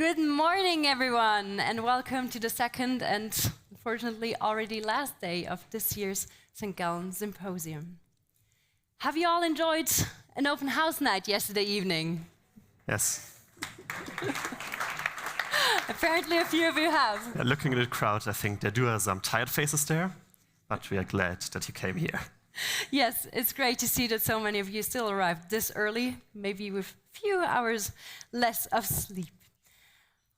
Good morning, everyone, and welcome to the second and unfortunately already last day of this year's St. Gallen Symposium. Have you all enjoyed an open house night yesterday evening? Yes. Apparently a few of you have. Looking at the crowd, I think there are some tired faces there, but we are glad that you came here. Yes, it's great to see that so many of you still arrived this early, maybe with a few hours less of sleep.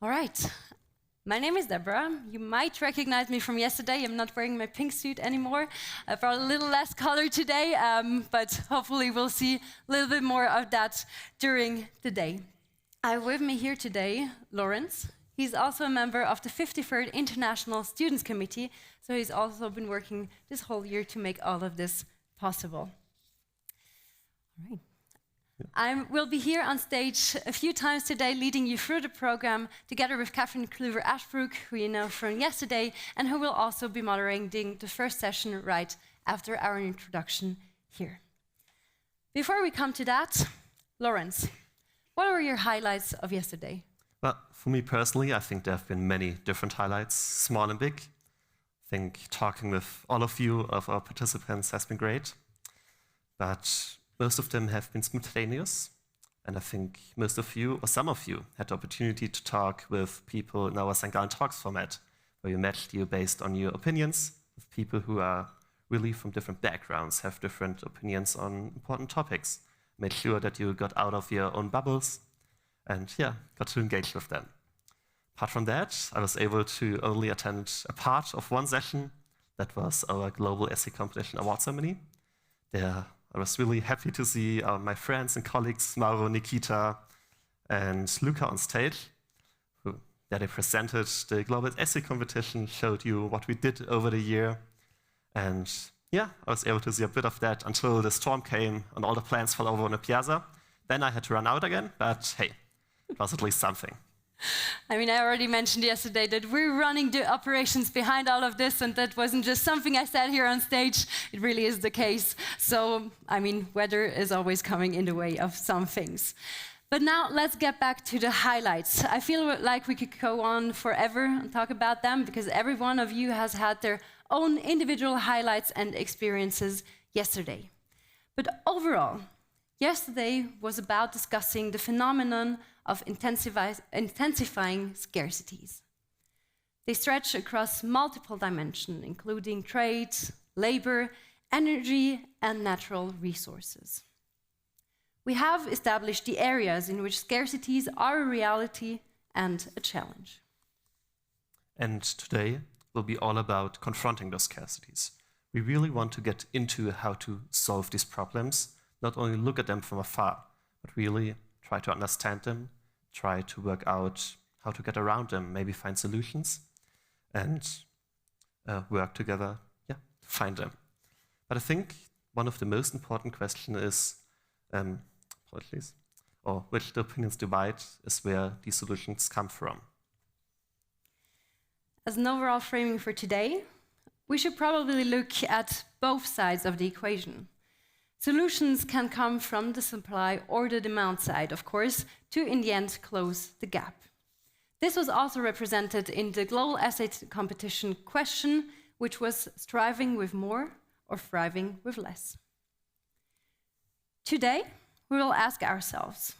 All right, my name is Deborah. You might recognize me from yesterday. I'm not wearing my pink suit anymore. I brought a little less color today, but hopefully we'll see a little bit more of that during the day. I have with me here today Lawrence. He's also a member of the 53rd International Students Committee, so he's also been working this whole year to make all of this possible. All right. I will be here on stage a few times today, leading you through the program, together with Cathryn, Clüver, Ashbrook, who you know from yesterday, and who will also be moderating the first session right after our introduction here. Before we come to that, Lawrence, what were your highlights of yesterday? Well, for me personally, I think there have been many different highlights, small and big. I think talking with all of you, of our participants, has been great. But most of them have been spontaneous, and I think most of you, or some of you, had the opportunity to talk with people in our St. Gallen Talks format, where we matched you based on your opinions with people who are really from different backgrounds, have different opinions on important topics, made sure that you got out of your own bubbles, and got to engage with them. Apart from that, I was able to only attend a part of one session. That was our Global Essay Competition Award Ceremony. There, I was really happy to see my friends and colleagues, Mauro, Nikita, and Luca on stage. They presented the Global Essay Competition, showed you what we did over the year. And I was able to see a bit of that until the storm came and all the plants fell over on the piazza. Then I had to run out again, but hey, it was at least something. I mean, I already mentioned yesterday that we're running the operations behind all of this, and that wasn't just something I said here on stage. It really is the case. So, I mean, weather is always coming in the way of some things. But now let's get back to the highlights. I feel like we could go on forever and talk about them, because every one of you has had their own individual highlights and experiences yesterday. But overall, yesterday was about discussing the phenomenon of intensifying scarcities. They stretch across multiple dimensions, including trade, labor, energy, and natural resources. We have established the areas in which scarcities are a reality and a challenge. And today will be all about confronting those scarcities. We really want to get into how to solve these problems, not only look at them from afar, but really try to understand them, try to work out how to get around them, maybe find solutions, and work together to find them. But I think one of the most important questions is, which the opinions divide, is where these solutions come from. As an overall framing for today, we should probably look at both sides of the equation. Solutions can come from the supply or the demand side, of course, to in the end close the gap. This was also represented in the Global Essay Competition question, which was striving with more or thriving with less. Today, we will ask ourselves,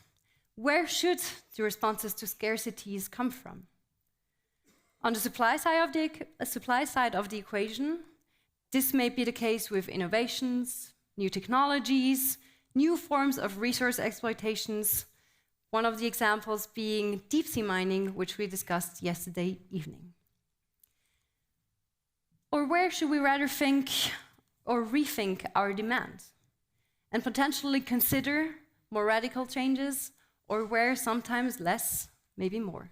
where should the responses to scarcities come from? On the supply side of the equation, this may be the case with innovations, new technologies, new forms of resource exploitations, one of the examples being deep-sea mining, which we discussed yesterday evening. Or where should we rather think or rethink our demand and potentially consider more radical changes, or where sometimes less, maybe more?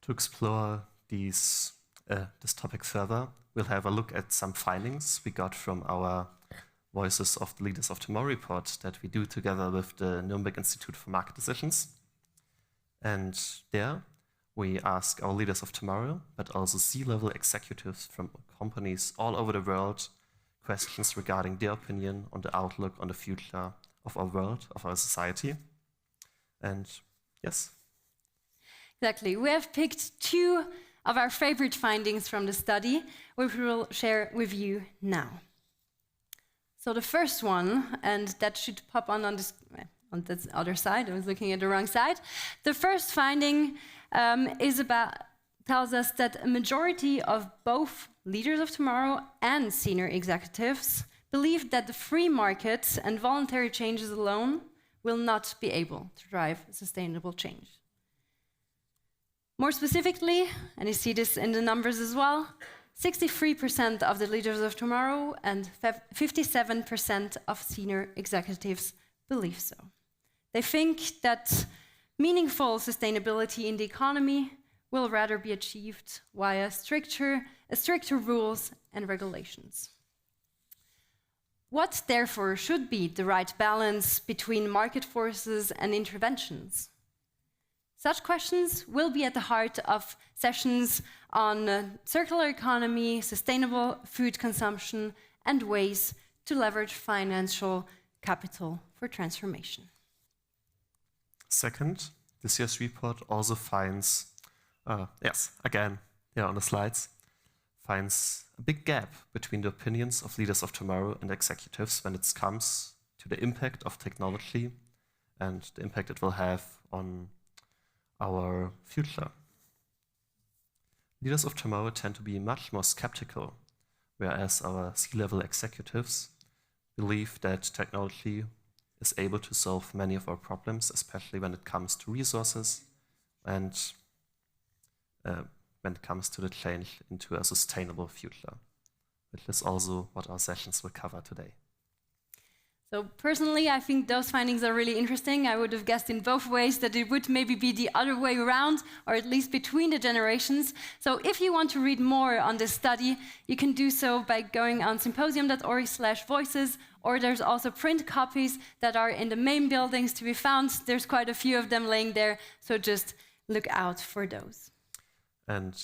To explore this topic further, we'll have a look at some findings we got from our Voices of the Leaders of Tomorrow report that we do together with the Nuremberg Institute for Market Decisions. And there we ask our leaders of tomorrow, but also C-level executives from companies all over the world, questions regarding their opinion on the outlook on the future of our world, of our society. And yes. Exactly. We have picked two of our favorite findings from the study, which we will share with you now. So the first one, and that should pop on this other side. I was looking at the wrong side. The first finding tells us that a majority of both leaders of tomorrow and senior executives believe that the free market and voluntary changes alone will not be able to drive sustainable change. More specifically, and you see this in the numbers as well, 63% of the leaders of tomorrow and 57% of senior executives believe so. They think that meaningful sustainability in the economy will rather be achieved via stricter rules and regulations. What, therefore, should be the right balance between market forces and interventions? Such questions will be at the heart of sessions on circular economy, sustainable food consumption, and ways to leverage financial capital for transformation. Second, this year's report also finds, again, here on the slides, finds a big gap between the opinions of leaders of tomorrow and executives when it comes to the impact of technology and the impact it will have on our future. Leaders of tomorrow tend to be much more skeptical, whereas our C-level executives believe that technology is able to solve many of our problems, especially when it comes to resources and when it comes to the change into a sustainable future, which is also what our sessions will cover today. So personally, I think those findings are really interesting. I would have guessed in both ways that it would maybe be the other way around, or at least between the generations. So if you want to read more on this study, you can do so by going on symposium.org/voices, or there's also print copies that are in the main buildings to be found. There's quite a few of them laying there, so just look out for those. And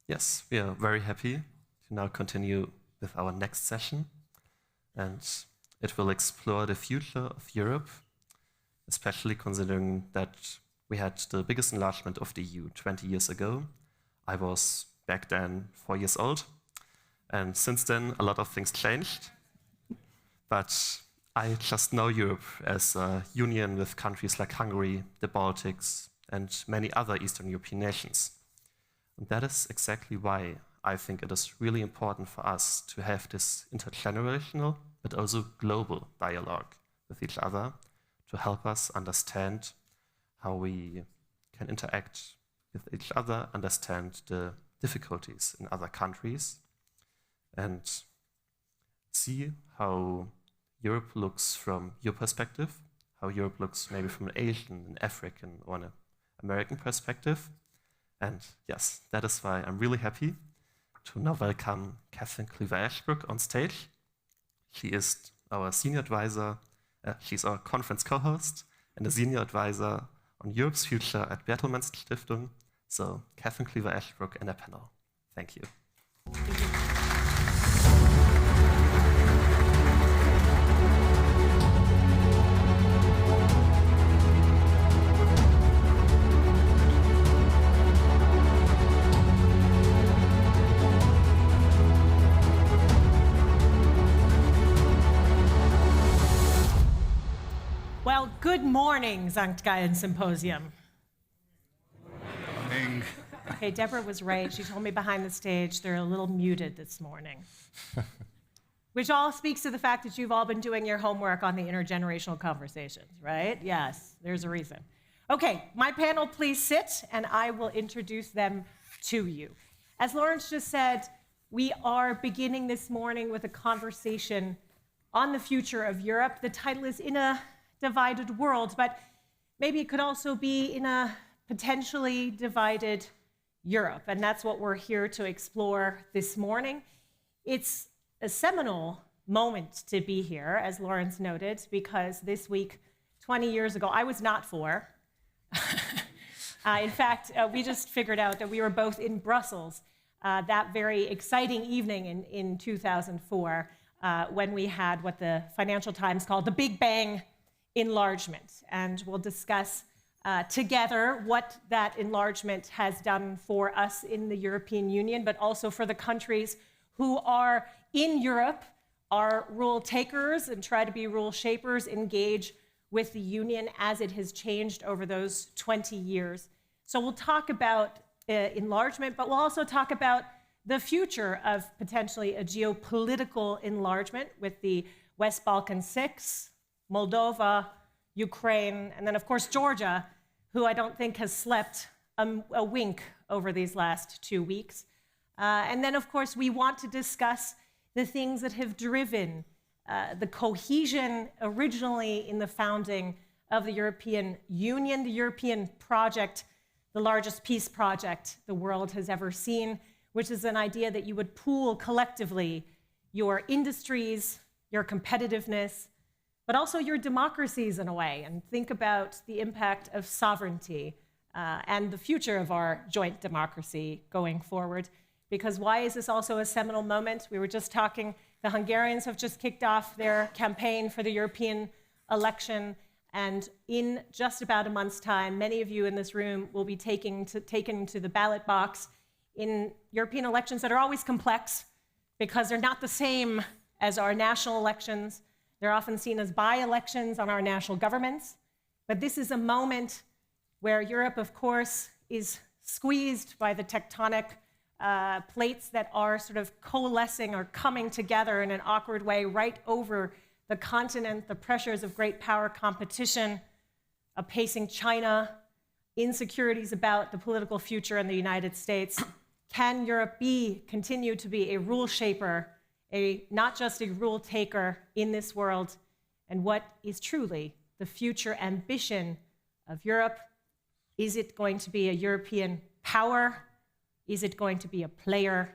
yes, we are very happy to now continue with our next session. And it will explore the future of Europe, especially considering that we had the biggest enlargement of the EU 20 years ago. I was back then 4 years old. And since then, a lot of things changed. But I just know Europe as a union with countries like Hungary, the Baltics, and many other Eastern European nations. And that is exactly why I think it is really important for us to have this intergenerational but also global dialogue with each other to help us understand how we can interact with each other, understand the difficulties in other countries, and see how Europe looks from your perspective, how Europe looks maybe from an Asian, an African, or an American perspective. And yes, that is why I'm really happy to now welcome Cathryn Clüver on stage. She is our senior advisor, she's our conference co-host and a senior advisor on Europe's future at Bertelsmann Stiftung. So Cathryn Clüver in a panel. Thank you. Thank you. Well, good morning, Sankt Gallen Symposium. Morning. Okay, Deborah was right. She told me behind the stage they're a little muted this morning. Which all speaks to the fact that you've all been doing your homework on the intergenerational conversations, right? Yes, there's a reason. Okay, my panel, please sit, and I will introduce them to you. As Lawrence just said, we are beginning this morning with a conversation on the future of Europe. The title is In a Divided World, but maybe it could also be in a potentially divided Europe, and that's what we're here to explore this morning. It's a seminal moment to be here, as Lawrence noted, because this week, 20 years ago, I was not 4. In fact, we just figured out that we were both in Brussels that very exciting evening in 2004 when we had what the Financial Times called the Big Bang enlargement. And we'll discuss together what that enlargement has done for us in the European Union, but also for the countries who are in Europe, are rule takers and try to be rule shapers, engage with the Union as it has changed over those 20 years. So we'll talk about enlargement, but we'll also talk about the future of potentially a geopolitical enlargement with the West Balkan Six, Moldova, Ukraine, and then of course Georgia, who I don't think has slept a wink over these last 2 weeks. And then of course we want to discuss the things that have driven the cohesion originally in the founding of the European Union, the European project, the largest peace project the world has ever seen, which is an idea that you would pool collectively your industries, your competitiveness, but also your democracies in a way, and think about the impact of sovereignty and the future of our joint democracy going forward. Because why is this also a seminal moment? We were just talking, the Hungarians have just kicked off their campaign for the European election, and in just about a month's time, many of you in this room will be taken to the ballot box in European elections that are always complex because they're not the same as our national elections. They're often seen as by-elections on our national governments. But this is a moment where Europe, of course, is squeezed by the tectonic plates that are sort of coalescing or coming together in an awkward way right over the continent, the pressures of great power competition, a pacing China, insecurities about the political future in the United States. Can Europe continue to be a rule shaper, not just a rule taker in this world? And what is truly the future ambition of Europe? Is it going to be a European power? Is it going to be a player?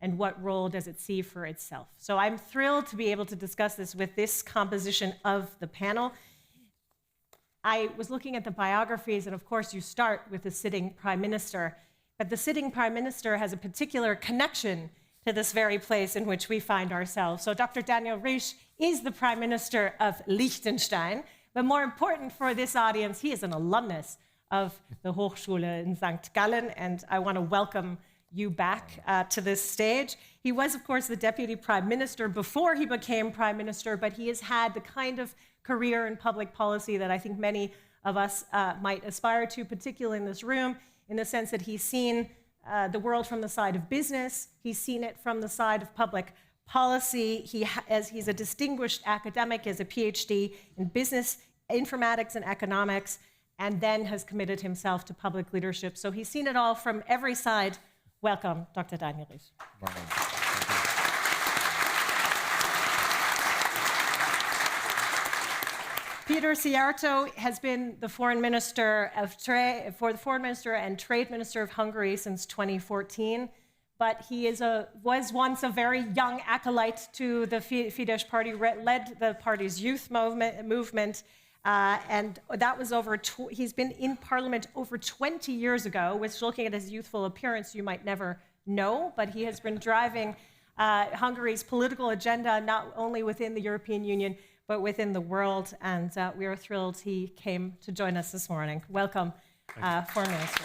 And what role does it see for itself? So I'm thrilled to be able to discuss this with this composition of the panel. I was looking at the biographies, and of course you start with the sitting prime minister, but the sitting prime minister has a particular connection to this very place in which we find ourselves. So Dr. Daniel Risch is the prime minister of Liechtenstein, but more important for this audience, he is an alumnus of the Hochschule in St. Gallen, and I want to welcome you back to this stage. He was, of course, the deputy prime minister before he became prime minister, but he has had the kind of career in public policy that I think many of us might aspire to, particularly in this room, in the sense that he's seen the world from the side of business, he's seen it from the side of public policy. He's a distinguished academic, has a PhD in business, informatics, and economics, and then has committed himself to public leadership. So he's seen it all from every side. Welcome, Dr. Daniel Risch. Péter Szijjártó has been the foreign minister and trade minister of Hungary since 2014, but he was once a very young acolyte to the Fidesz party, led the party's youth movement, and that was he's been in parliament over 20 years ago, which, looking at his youthful appearance, you might never know, but he has been driving Hungary's political agenda, not only within the European Union, but within the world, and we are thrilled he came to join us this morning. Welcome, Foreign Minister.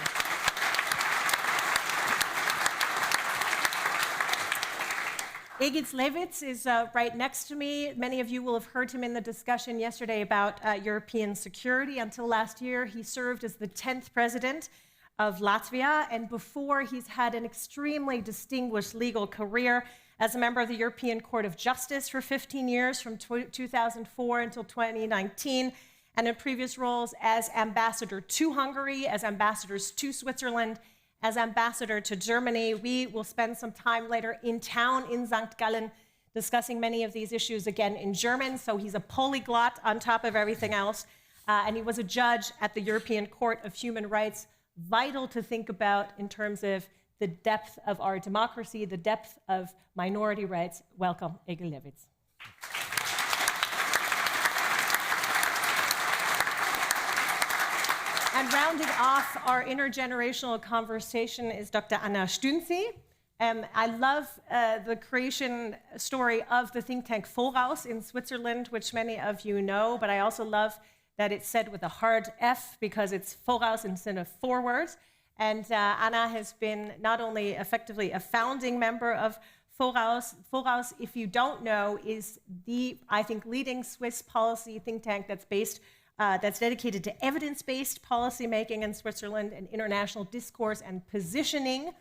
Egils Levits is right next to me. Many of you will have heard him in the discussion yesterday about European security. Until last year, he served as the 10th president of Latvia, and before, he's had an extremely distinguished legal career as a member of the European Court of Justice for 15 years, from 2004 until 2019, and in previous roles as ambassador to Hungary, as ambassadors to Switzerland, as ambassador to Germany. We will spend some time later in town in St. Gallen discussing many of these issues again in German, so he's a polyglot on top of everything else, and he was a judge at the European Court of Human Rights. Vital to think about in terms of the depth of our democracy, the depth of minority rights. Welcome, Egils Levits. And rounding off our intergenerational conversation is Dr. Anna Stünzi. I love the creation story of the think tank Foraus in Switzerland, which many of you know, but I also love that it's said with a hard F because it's foraus instead of forward. And Anna has been not only effectively a founding member of Foraus. Foraus, if you don't know, is the, I think, leading Swiss policy think tank that's dedicated to evidence-based policy making in Switzerland and international discourse and positioning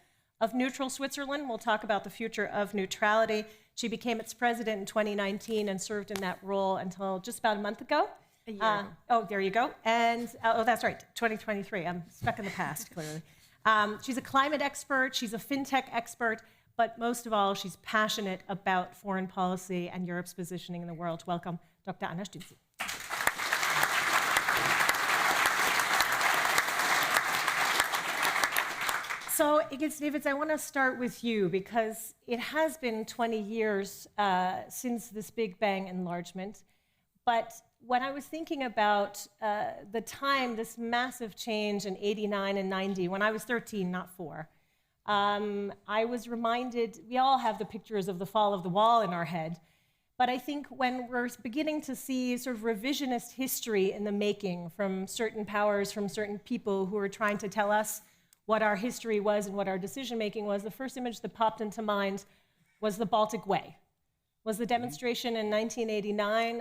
of neutral Switzerland. We'll talk about the future of neutrality. She became its president in 2019 and served in that role until just about a month ago. A year ago. Oh, there you go. And, oh, that's right, 2023. I'm stuck in the past, clearly. She's a climate expert. She's a fintech expert. But most of all, she's passionate about foreign policy and Europe's positioning in the world. Welcome, Dr. Anna Stünzi. So, Egils Levits, I want to start with you because it has been 20 years since this Big Bang enlargement. But when I was thinking about the time, this massive change in 89 and 90, when I was 13, not 4, I was reminded, we all have the pictures of the fall of the wall in our head, but I think when we're beginning to see sort of revisionist history in the making from certain powers, from certain people who are trying to tell us what our history was and what our decision-making was, the first image that popped into mind was the Baltic Way, was the demonstration in 1989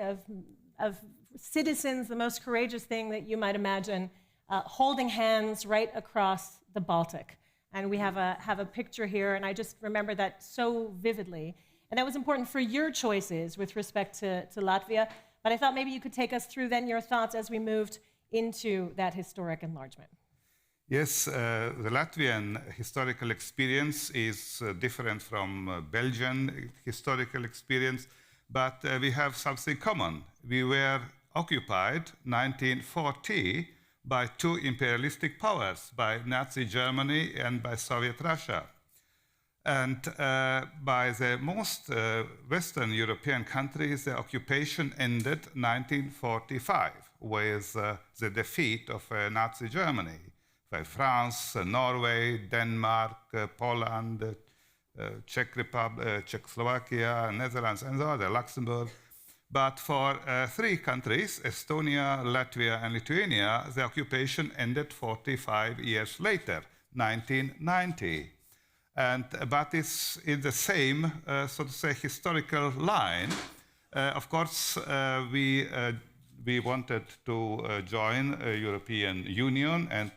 of citizens, the most courageous thing that you might imagine, holding hands right across the Baltic. And we have a picture here, and I just remember that so vividly. And that was important for your choices with respect to Latvia. But I thought maybe you could take us through then your thoughts as we moved into that historic enlargement. Yes, the Latvian historical experience is different from Belgian historical experience, but we have something common. We were occupied 1940 by two imperialistic powers, by Nazi Germany and by Soviet Russia. And by the most Western European countries, the occupation ended 1945 with the defeat of Nazi Germany by France, Norway, Denmark, Poland, Czech Republic, Czechoslovakia, Netherlands, and other, Luxembourg. But for three countries, Estonia, Latvia, and Lithuania, the occupation ended 45 years later, 1990. But it's in the same, so to say, historical line. Of course, we wanted to join the European Union, and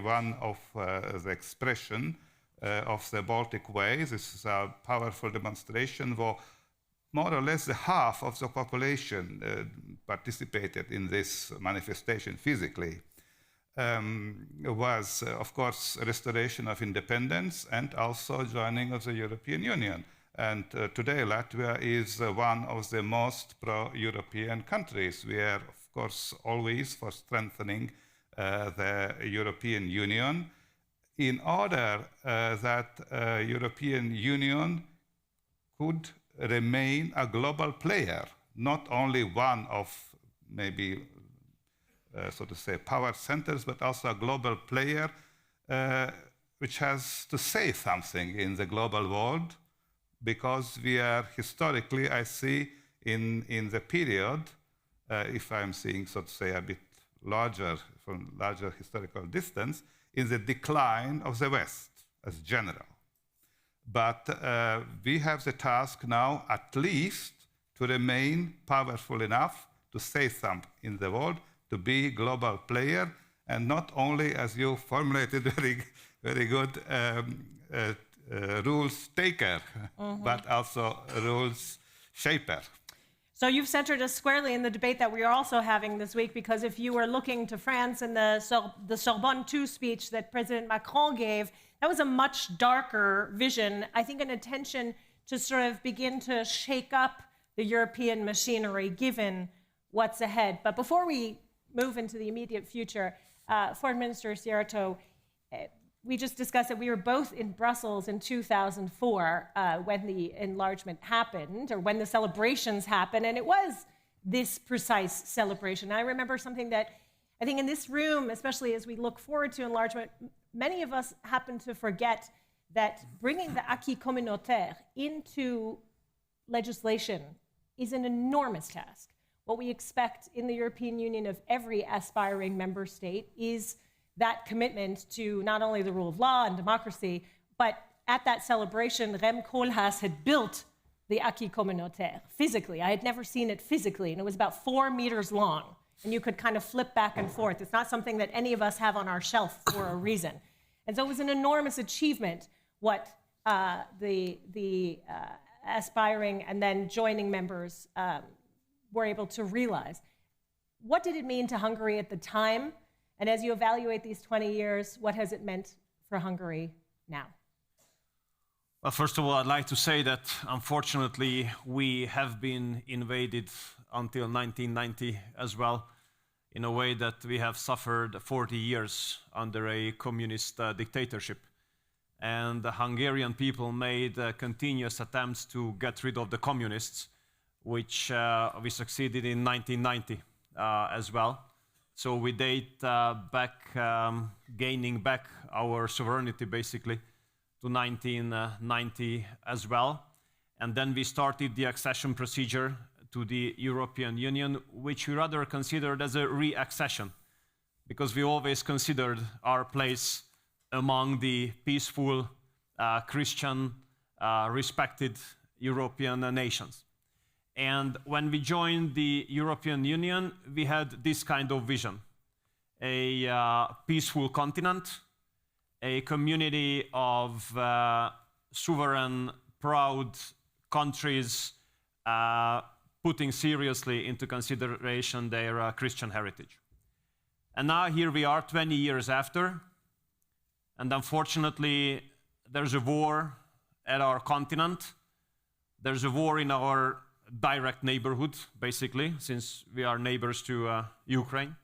one of the expression of the Baltic Way, this is a powerful demonstration where more or less the half of the population participated in this manifestation physically, was, of course, restoration of independence and also joining of the European Union. And today, Latvia is one of the most pro-European countries. We are, of course, always for strengthening the European Union in order that European Union could remain a global player, not only one of maybe, so to say, power centers, but also a global player which has to say something in the global world, because we are historically, I see, in the period, if I'm seeing, so to say, a bit larger, from larger historical distance, in the decline of the West as general. But we have the task now, at least, to remain powerful enough to say something in the world, to be a global player, and not only, as you formulated very good, rules taker, but also rules shaper. So you've centered us squarely in the debate that we are also having this week, because if you were looking to France and the Sorbonne II speech that President Macron gave, that was a much darker vision, I think an attention to sort of begin to shake up the European machinery, given what's ahead. But before we move into the immediate future, Foreign Minister Szijjártó, we just discussed that we were both in Brussels in 2004 when the enlargement happened, or when the celebrations happened, and it was this precise celebration. I remember something that I think in this room, especially as we look forward to enlargement, many of us happen to forget that bringing the acquis communautaire into legislation is an enormous task. what we expect in the European Union of every aspiring member state is that commitment to not only the rule of law and democracy, but at that celebration, Rem Koolhaas had built the acquis communautaire physically. I had never seen it physically, and it was about 4 meters long, and you could kind of flip back and forth. It's not something that any of us have on our shelf for a reason. And so it was an enormous achievement what the aspiring and then joining members were able to realize. What did it mean to Hungary at the time? And as you evaluate these 20 years, what has it meant for Hungary now? Well, first of all, I'd like to say that unfortunately we have been invaded until 1990 as well, in a way that we have suffered 40 years under a communist dictatorship. And the Hungarian people made continuous attempts to get rid of the communists, which we succeeded in 1990 as well. So we date back, gaining back our sovereignty basically to 1990 as well. And then we started the accession procedure to the European Union, which we rather considered as a re-accession, because we always considered our place among the peaceful, Christian, respected European nations. And when we joined the European Union, we had this kind of vision: a peaceful continent, a community of sovereign, proud countries putting seriously into consideration their Christian heritage. And now here we are 20 years after, and unfortunately there's a war at our continent. There's a war in our direct neighborhood, basically, since we are neighbors to Ukraine.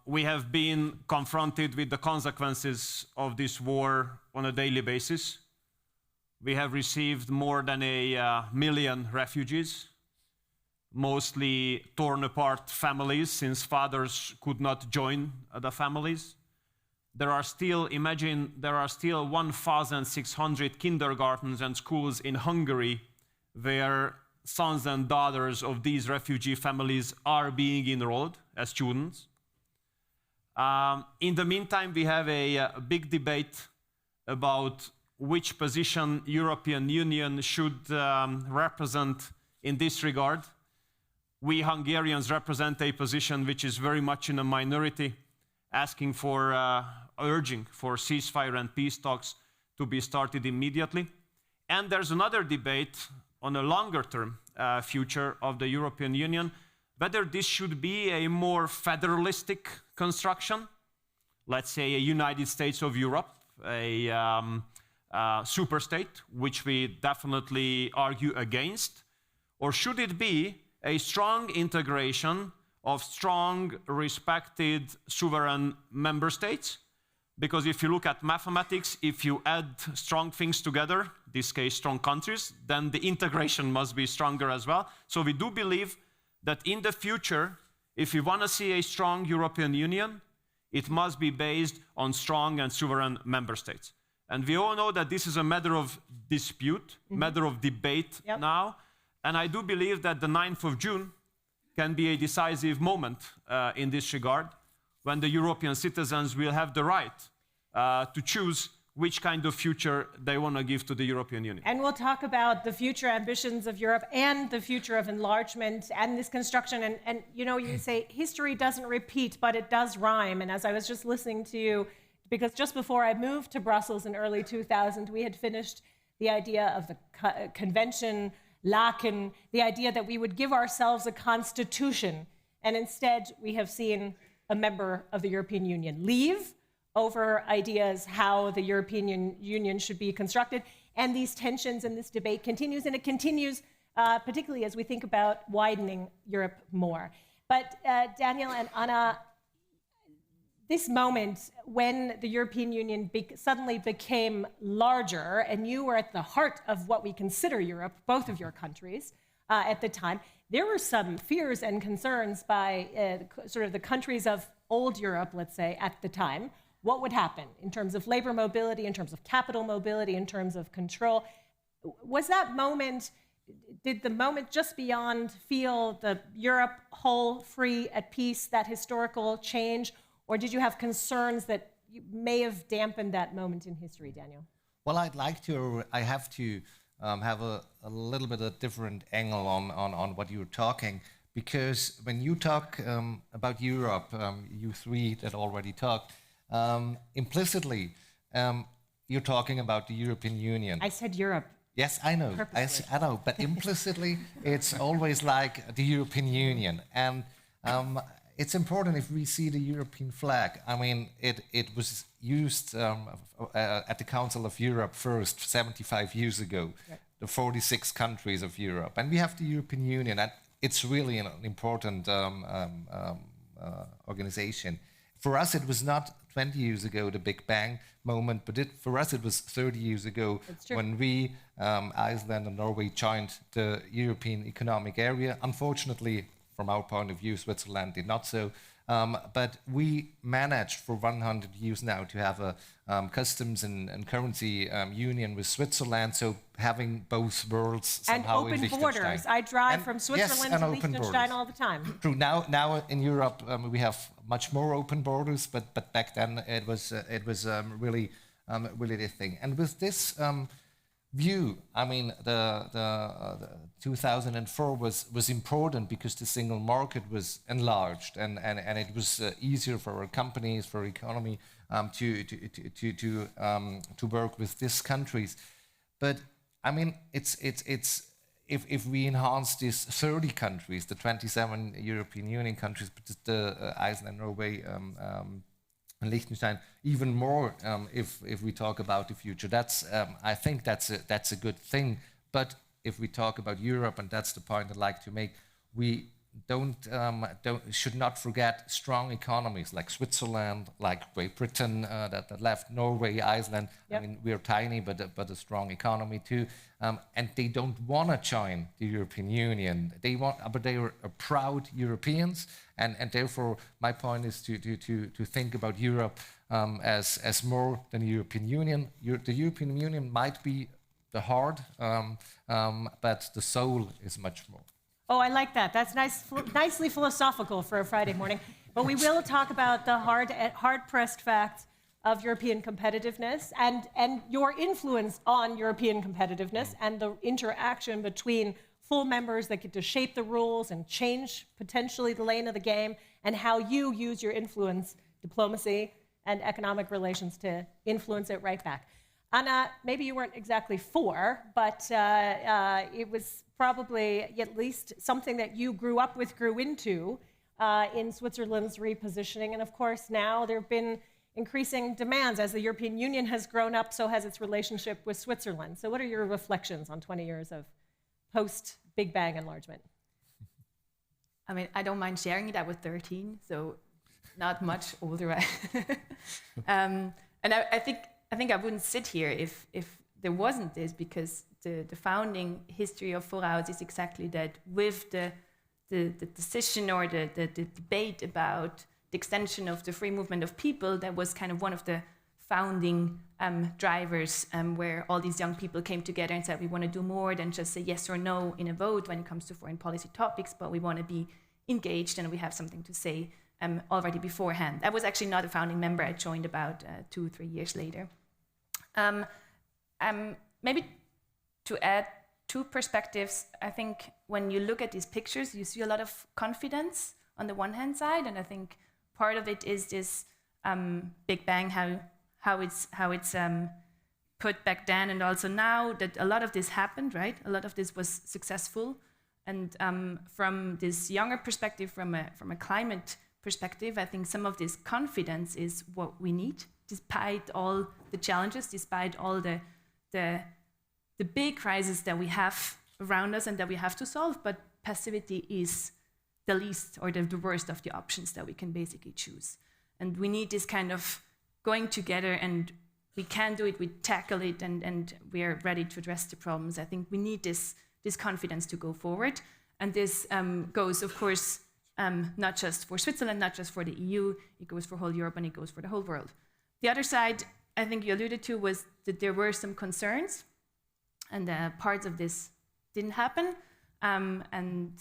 We have been confronted with the consequences of this war on a daily basis. We have received more than 1 million refugees, mostly torn apart families, since fathers could not join the families. There are still, imagine, there are still 1,600 kindergartens and schools in Hungary where sons and daughters of these refugee families are being enrolled as students. In the meantime, we have a big debate about which position European Union should represent in this regard. We Hungarians represent a position which is very much in a minority, asking for, urging for ceasefire and peace talks to be started immediately. And there's another debate on a longer term future of the European Union, whether this should be a more federalistic construction, let's say a United States of Europe, a superstate, which we definitely argue against, or should it be a strong integration of strong, respected, sovereign member states? Because if you look at mathematics, if you add strong things together, in this case strong countries, then the integration must be stronger as well. So we do believe that in the future, if we want to see a strong European Union, it must be based on strong and sovereign member states. And we all know that this is a matter of dispute, matter of debate now. And I do believe that the 9th of June can be a decisive moment in this regard, when the European citizens will have the right to choose which kind of future they want to give to the European Union. And we'll talk about the future ambitions of Europe and the future of enlargement and this construction. And you know, you say history doesn't repeat, but it does rhyme. And as I was just listening to you, because just before I moved to Brussels in early 2000, we had finished the idea of the convention, Laken, the idea that we would give ourselves a constitution. And instead, we have seen a member of the European Union leave over ideas how the European Union should be constructed. And these tensions and this debate continues, and it continues particularly as we think about widening Europe more. But Daniel and Anna, this moment when the European Union suddenly became larger, and you were at the heart of what we consider Europe, both of your countries, at the time, there were some fears and concerns by sort of the countries of old Europe, let's say, at the time. What would happen in terms of labor mobility, in terms of capital mobility, in terms of control? Was that moment did the moment just beyond feel the Europe whole, free, at peace, that historical change, or did you have concerns that may have dampened that moment in history, Daniel? Well, I have to have a little bit of different angle on what you're talking, because when you talk about Europe, you three that already talked, implicitly, you're talking about the European Union. I said Europe. Yes, I know. I know, but implicitly, it's always like the European Union. And it's important if we see the European flag. I mean, it was used at the Council of Europe first, 75 years ago, right. The 46 countries of Europe. And we have the European Union, and it's really an important organization. For us, it was not 20 years ago, the Big Bang moment, but for us, it was 30 years ago when we, Iceland and Norway, joined the European Economic Area. Unfortunately, from our point of view, Switzerland did not so. But we managed for 100 years now to have a customs and currency union with Switzerland, so having both worlds somehow in Liechtenstein. And open borders. I drive from Switzerland to Liechtenstein all the time. True. Now in Europe we have much more open borders, but back then it was really the thing. And with this view, I mean, the 2004 was important because the single market was enlarged, and it was easier for our companies, for our economy to work with these countries. But I mean, it's if we enhance these 30 countries, the 27 European Union countries, but the Iceland, Norway, and Liechtenstein, even more if we talk about the future. That's I think that's a good thing. But if we talk about Europe, and that's the point I'd like to make, we should not forget strong economies like Switzerland, like Great Britain that left, Norway, Iceland. Yep. I mean, we're tiny, but a strong economy too. And they don't want to join the European Union. But they are proud Europeans, and therefore my point is to think about Europe as more than the European Union. The European Union might be the heart, but the soul is much more. Oh, I like that. That's nicely philosophical for a Friday morning. But we will talk about the hard-pressed fact of European competitiveness and your influence on European competitiveness and the interaction between full members that get to shape the rules and change potentially the lane of the game, and how you use your influence, diplomacy, and economic relations to influence it right back. Anna, maybe you weren't exactly for, but it was probably at least something that you grew up with, grew into in Switzerland's repositioning. And of course, now there have been increasing demands. As the European Union has grown up, so has its relationship with Switzerland. So what are your reflections on 20 years of post-Big Bang enlargement? I mean, I don't mind sharing it. I was 13, so not much older. And I think I wouldn't sit here if there wasn't this, because the founding history of foraus is exactly that, with the decision or the debate about the extension of the free movement of people. That was kind of one of the founding drivers, where all these young people came together and said, we want to do more than just say yes or no in a vote when it comes to foreign policy topics, but we want to be engaged and we have something to say already beforehand. I was actually not a founding member. I joined about 2 or 3 years later. Maybe to add 2 perspectives, I think when you look at these pictures, you see a lot of confidence on the one hand side, and I think part of it is this Big Bang, how it's put back then, and also now that a lot of this happened, right? A lot of this was successful, and from this younger perspective, from a climate perspective, I think some of this confidence is what we need, despite all the challenges, despite all the big crises that we have around us and that we have to solve. But passivity is the least or the worst of the options that we can basically choose. And we need this kind of going together, and we can do it, we tackle it, and we are ready to address the problems. I think we need this confidence to go forward. And this goes, of course, not just for Switzerland, not just for the EU, it goes for whole Europe, and it goes for the whole world. The other side, I think you alluded to, was that there were some concerns, and parts of this didn't happen. And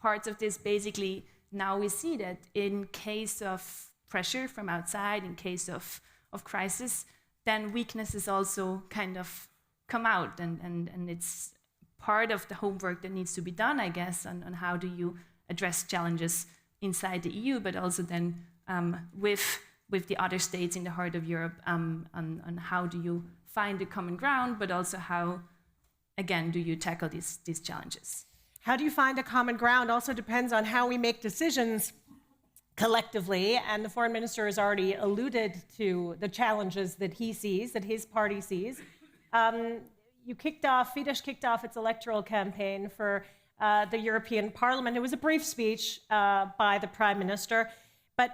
parts of this basically, now we see that in case of pressure from outside, in case of crisis, then weaknesses also kind of come out. And it's part of the homework that needs to be done, I guess, on how do you address challenges inside the EU, but also then with the other states in the heart of Europe, on how do you find a common ground, but also how, again, do you tackle these challenges? How do you find a common ground also depends on how we make decisions collectively, and the foreign minister has already alluded to the challenges that he sees, that his party sees. Fidesz kicked off its electoral campaign for the European Parliament. It was a brief speech by the Prime Minister, but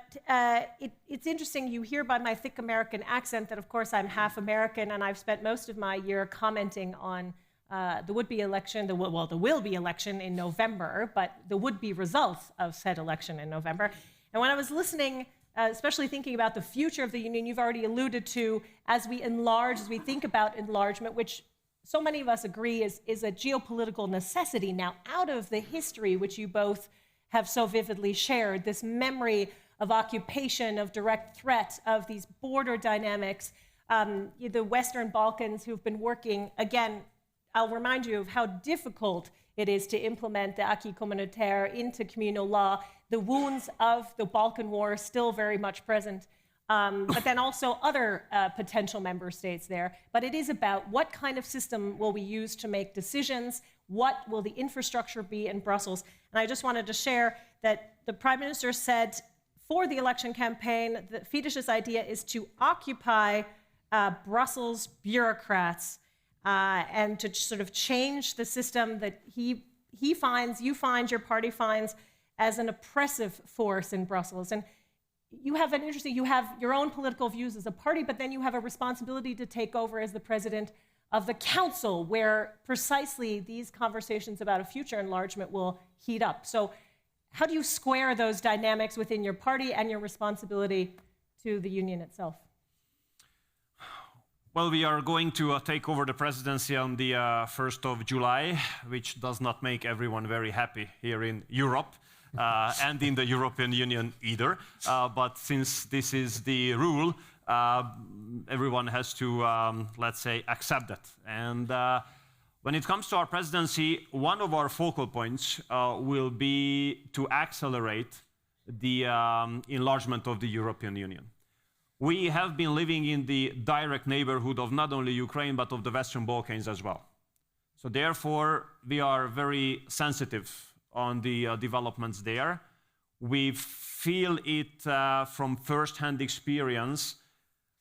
it's interesting, you hear by my thick American accent that of course I'm half American, and I've spent most of my year commenting on the would-be election, the will-be election in November, but the would-be results of said election in November. And when I was listening, especially thinking about the future of the Union, you've already alluded to, as we enlarge, as we think about enlargement, which so many of us agree is a geopolitical necessity now, out of the history which you both have so vividly shared, this memory of occupation, of direct threat, of these border dynamics, the Western Balkans who've been working, again, I'll remind you of how difficult it is to implement the acquis communautaire into communal law. The wounds of the Balkan War are still very much present, but then also other potential member states there. But it is about what kind of system will we use to make decisions, what will the infrastructure be in Brussels. And I just wanted to share that the Prime Minister said for the election campaign, that Fidesz's idea is to occupy Brussels bureaucrats and to sort of change the system that he finds, you find, your party finds as an oppressive force in Brussels. And you have you have your own political views as a party, but then you have a responsibility to take over as the president of the council, where precisely these conversations about a future enlargement will heat up. So how do you square those dynamics within your party and your responsibility to the union itself? Well, we are going to take over the presidency on the 1st of July, which does not make everyone very happy here in Europe and in the European Union either. But since this is the rule, everyone has to, let's say, accept that. And when it comes to our presidency, one of our focal points will be to accelerate the enlargement of the European Union. We have been living in the direct neighborhood of not only Ukraine, but of the Western Balkans as well. So therefore, we are very sensitive on the developments there. We feel it from first-hand experience,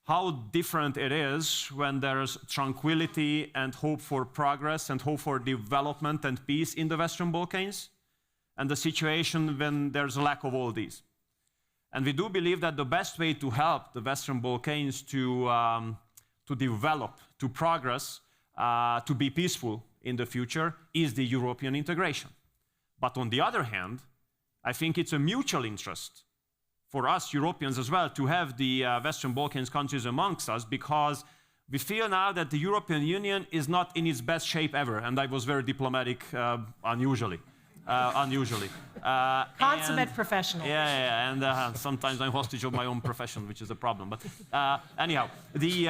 how different it is when there's tranquility and hope for progress and hope for development and peace in the Western Balkans, and the situation when there's a lack of all these. And we do believe that the best way to help the Western Balkans to develop, to progress, to be peaceful in the future is the European integration. But on the other hand, I think it's a mutual interest for us Europeans as well to have the Western Balkans countries amongst us, because we feel now that the European Union is not in its best shape ever. And I was very diplomatic, unusually. Consummate professional. Yeah, and sometimes I'm hostage of my own profession, which is a problem. But anyhow, the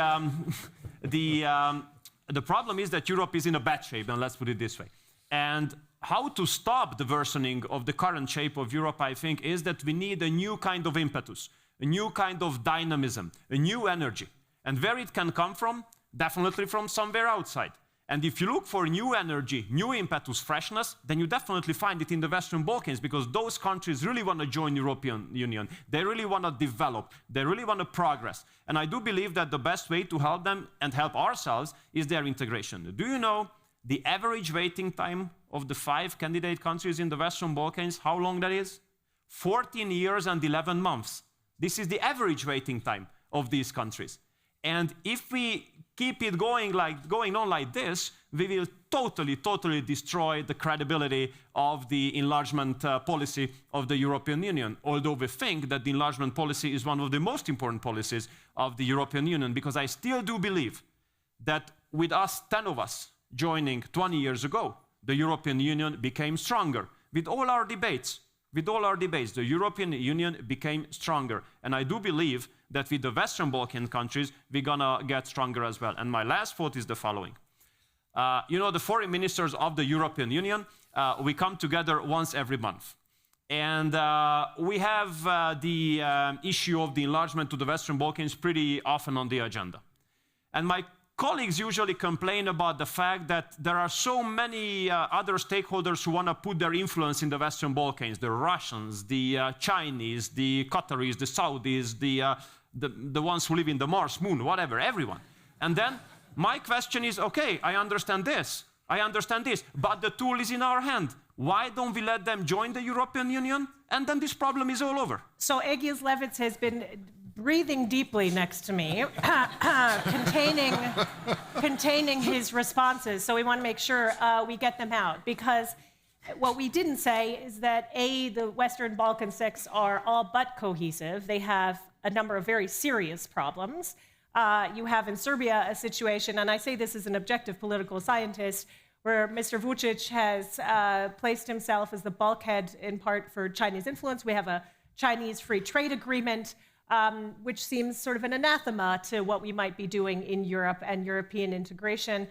problem is that Europe is in a bad shape, and let's put it this way. And how to stop the worsening of the current shape of Europe, I think, is that we need a new kind of impetus, a new kind of dynamism, a new energy. And where it can come from? Definitely from somewhere outside. And if you look for new energy, new impetus, freshness, then you definitely find it in the Western Balkans, because those countries really want to join the European Union. They really want to develop. They really want to progress. And I do believe that the best way to help them and help ourselves is their integration. Do you know the average waiting time of the 5 candidate countries in the Western Balkans, how long that is? 14 years and 11 months. This is the average waiting time of these countries. And if we keep it going on like this, we will totally destroy the credibility of the enlargement policy of the European Union. Although we think that the enlargement policy is one of the most important policies of the European Union, because I still do believe that with us, 10 of us, joining 20 years ago, the European Union became stronger. With all our debates, the European Union became stronger. And I do believe that with the Western Balkan countries, we're gonna get stronger as well. And my last thought is the following. You know, the foreign ministers of the European Union, we come together once every month. And we have the issue of the enlargement to the Western Balkans pretty often on the agenda. And my colleagues usually complain about the fact that there are so many other stakeholders who want to put their influence in the Western Balkans, the Russians, the Chinese, the Qataris, the Saudis, the ones who live in the Mars, Moon, whatever, everyone. And then my question is, okay, I understand this, but the tool is in our hand. Why don't we let them join the European Union? And then this problem is all over. So Egils Levits has been breathing deeply next to me, containing his responses. So we want to make sure we get them out. Because what we didn't say is that, A, the Western Balkan Six are all but cohesive. They have a number of very serious problems. You have in Serbia a situation, and I say this as an objective political scientist, where Mr. Vučić has placed himself as the bulkhead in part for Chinese influence. We have a Chinese free trade agreement, which seems sort of an anathema to what we might be doing in Europe and European integration.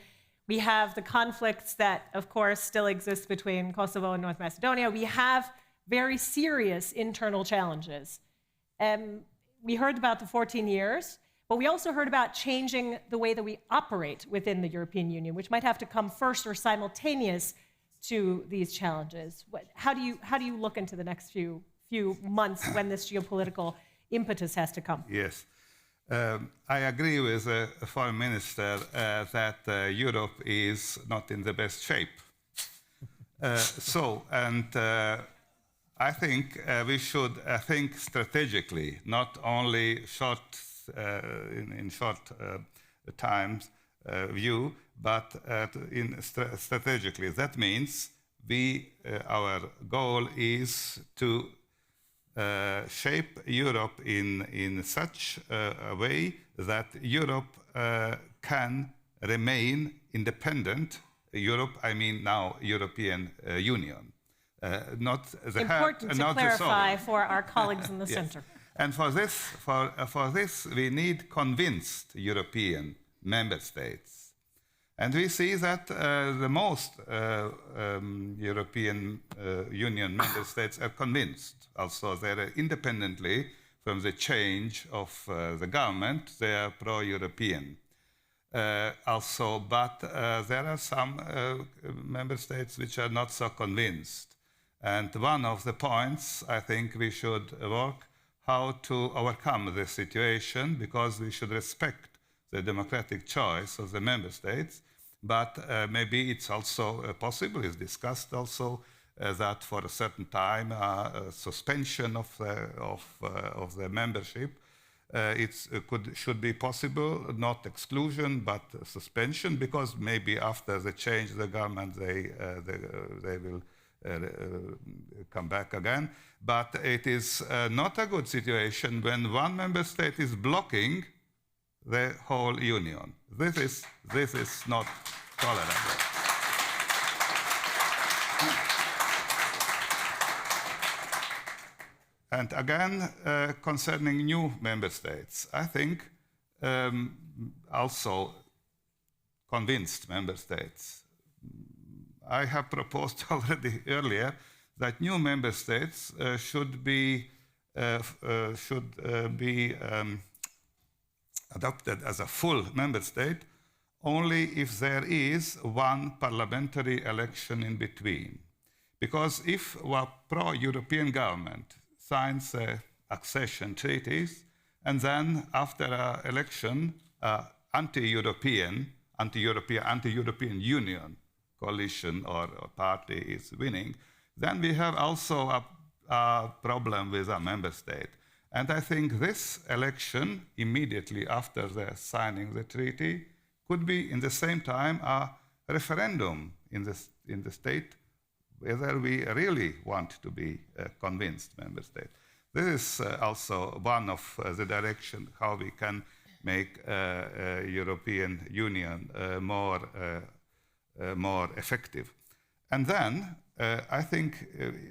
We have the conflicts that, of course, still exist between Kosovo and North Macedonia. We have very serious internal challenges. We heard about the 14 years, but we also heard about changing the way that we operate within the European Union, which might have to come first or simultaneous to these challenges. How do you look into the next few months when this geopolitical impetus has to come? Yes. I agree with the foreign minister that Europe is not in the best shape. I think we should think strategically, not only in short times view, but strategically. That means our goal is to shape Europe in such a way that Europe can remain independent. Europe, I mean now European Union. Not the Important head, to not clarify the soul. for our colleagues in the Yes. center. And for this, we need convinced European member states. And we see that the most European Union member states are convinced. Also, they're independently from the change of the government, they are pro-European. But there are some member states which are not so convinced. And one of the points I think we should work how to overcome this situation, because we should respect the democratic choice of the member states. But maybe it's also possible, it's discussed also, that for a certain time, suspension of the membership, should be possible, not exclusion, but suspension, because maybe after the change of the government, they will come back again. But it is not a good situation when one member state is blocking the whole union. This is not tolerable. And again, concerning new member states, I think also convinced member states. I have proposed already earlier that new member states should be adopted as a full member state only if there is one parliamentary election in between. Because if a pro-European government signs accession treaties, and then after an election, anti-European Union coalition or party is winning, then we have also a problem with a member state. And I think this election, immediately after the signing the treaty, could be in the same time a referendum in the state whether we really want to be a convinced member state. This is also one of the direction how we can make European Union more effective. And then I think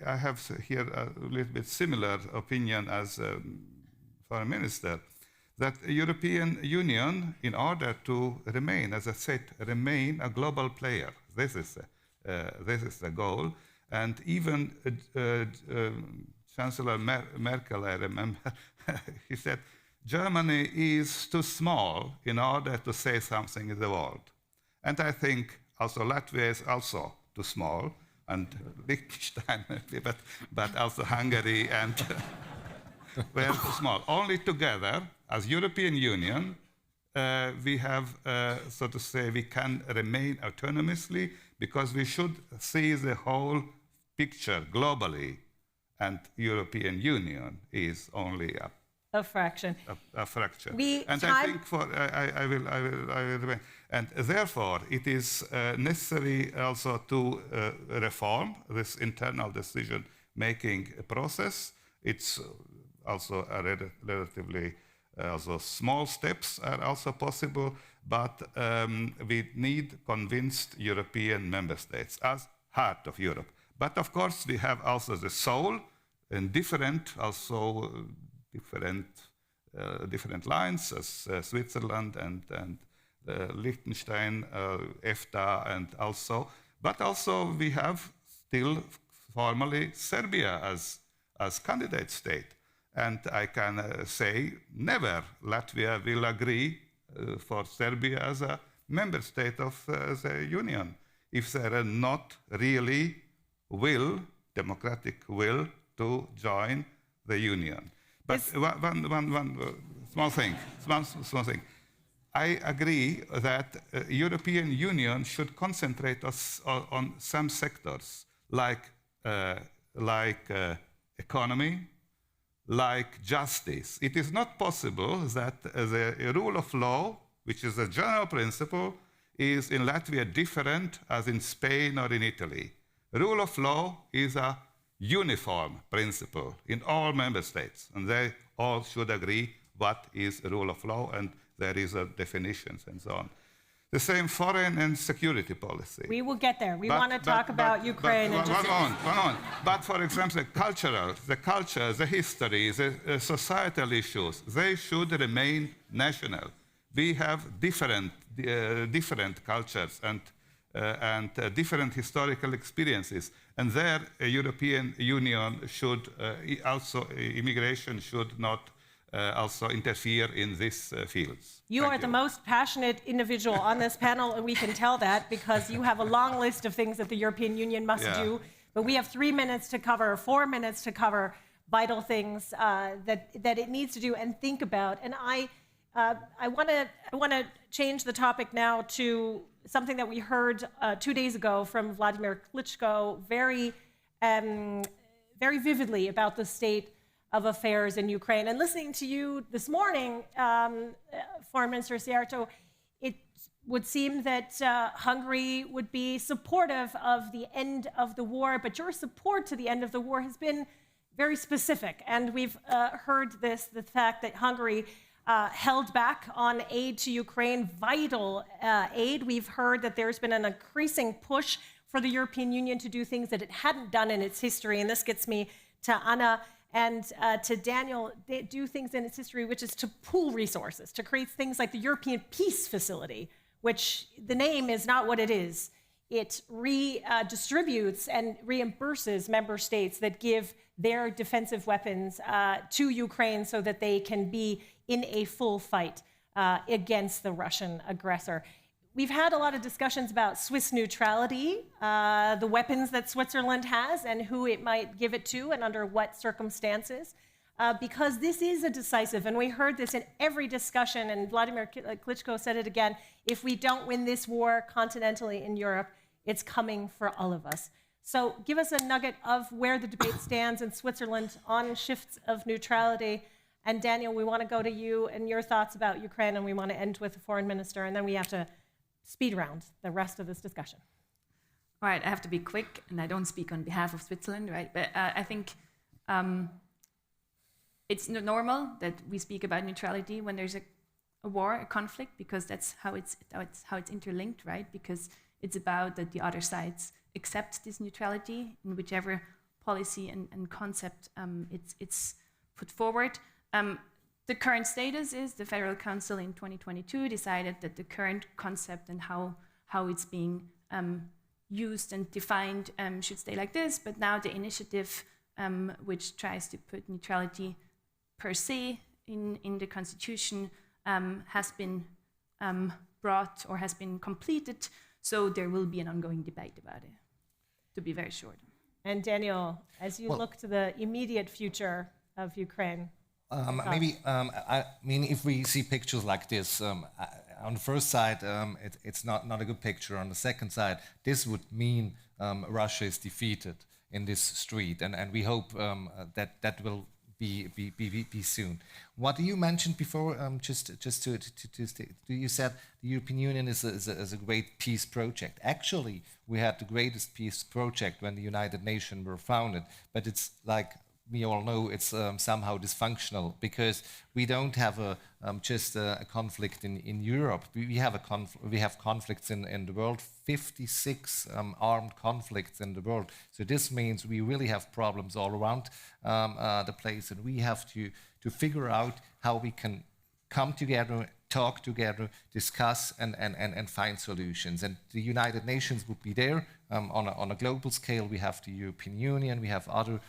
I have here a little bit similar opinion as Foreign Minister, that the European Union, in order to remain, as I said, remain a global player. This is the goal. And even Chancellor Merkel, I remember, he said, Germany is too small in order to say something in the world. And I think also Latvia is also too small, and Liechtenstein, but also Hungary and we're too small. Only together, as European Union, we have, so to say, we can remain autonomously, because we should see the whole picture globally, and European Union is only a fraction. A fraction. And I think I will. And therefore, it is necessary also to reform this internal decision-making process. It's also a relatively also small steps are also possible, but we need convinced European member states as heart of Europe. But of course, we have also the soul and different lines as Switzerland and Liechtenstein, EFTA, and also, but also we have still formally Serbia as candidate state. And I can say never Latvia will agree for Serbia as a member state of the Union if there are not really democratic will to join the Union. But one small thing. I agree that European Union should concentrate on some sectors like economy, like justice. It is not possible that the rule of law, which is a general principle, is in Latvia different as in Spain or in Italy. Rule of law is a uniform principle in all member states, and they all should agree what is rule of law, and there is a definitions and so on. The same foreign and security policy. We will get there. We want to talk about Ukraine. One on. But for example, the culture, the history, the societal issues, they should remain national. We have different cultures and different historical experiences, and there European Union should also immigration should not also interfere in these fields. You are the most passionate individual on this panel, and we can tell that because you have a long list of things that the European Union must do. But we have 3 minutes to cover, 4 minutes to cover vital things that it needs to do and think about. And I want to change the topic now to something that we heard 2 days ago from Vladimir Klitschko very vividly about the state of affairs in Ukraine. And listening to you this morning, Foreign Minister Szijjártó, it would seem that Hungary would be supportive of the end of the war, but your support to the end of the war has been very specific. And we've heard the fact that Hungary held back on aid to Ukraine, vital aid. We've heard that there's been an increasing push for the European Union to do things that it hadn't done in its history. And this gets me to Anna and to Daniel, they do things in its history, which is to pool resources, to create things like the European Peace Facility, which the name is not what it is. It redistributes and reimburses member states that give their defensive weapons to Ukraine so that they can be in a full fight against the Russian aggressor. We've had a lot of discussions about Swiss neutrality, the weapons that Switzerland has and who it might give it to and under what circumstances, because this is a decisive, and we heard this in every discussion, and Vladimir Klitschko said it again, if we don't win this war continentally in Europe, it's coming for all of us. So give us a nugget of where the debate stands in Switzerland on shifts of neutrality. And Daniel, we want to go to you and your thoughts about Ukraine, and we want to end with the foreign minister, and then we have to speed round the rest of this discussion. All right, I have to be quick, and I don't speak on behalf of Switzerland, right? But I think it's normal that we speak about neutrality when there's a war, a conflict, because that's how it's interlinked, right? Because it's about that the other sides accept this neutrality in whichever policy and concept it's put forward. The current status is the Federal Council in 2022 decided that the current concept and how it's being used and defined should stay like this, but now the initiative which tries to put neutrality per se in the constitution has been brought or has been completed, so there will be an ongoing debate about it, to be very short. And Daniel, as you look to the immediate future of Ukraine, I mean, if we see pictures like this, on the first side, it's not a good picture. On the second side, this would mean Russia is defeated in this street, and we hope that will be soon. What you mentioned before, you said the European Union is a great peace project. Actually, we had the greatest peace project when the United Nations were founded, but it's like we all know it's somehow dysfunctional because we don't have just a conflict in Europe. We have conflicts in the world, 56 armed conflicts in the world. So this means we really have problems all around the place, and we have to figure out how we can come together, talk together, discuss, and find solutions. And the United Nations would be there on a global scale. We have the European Union, we have other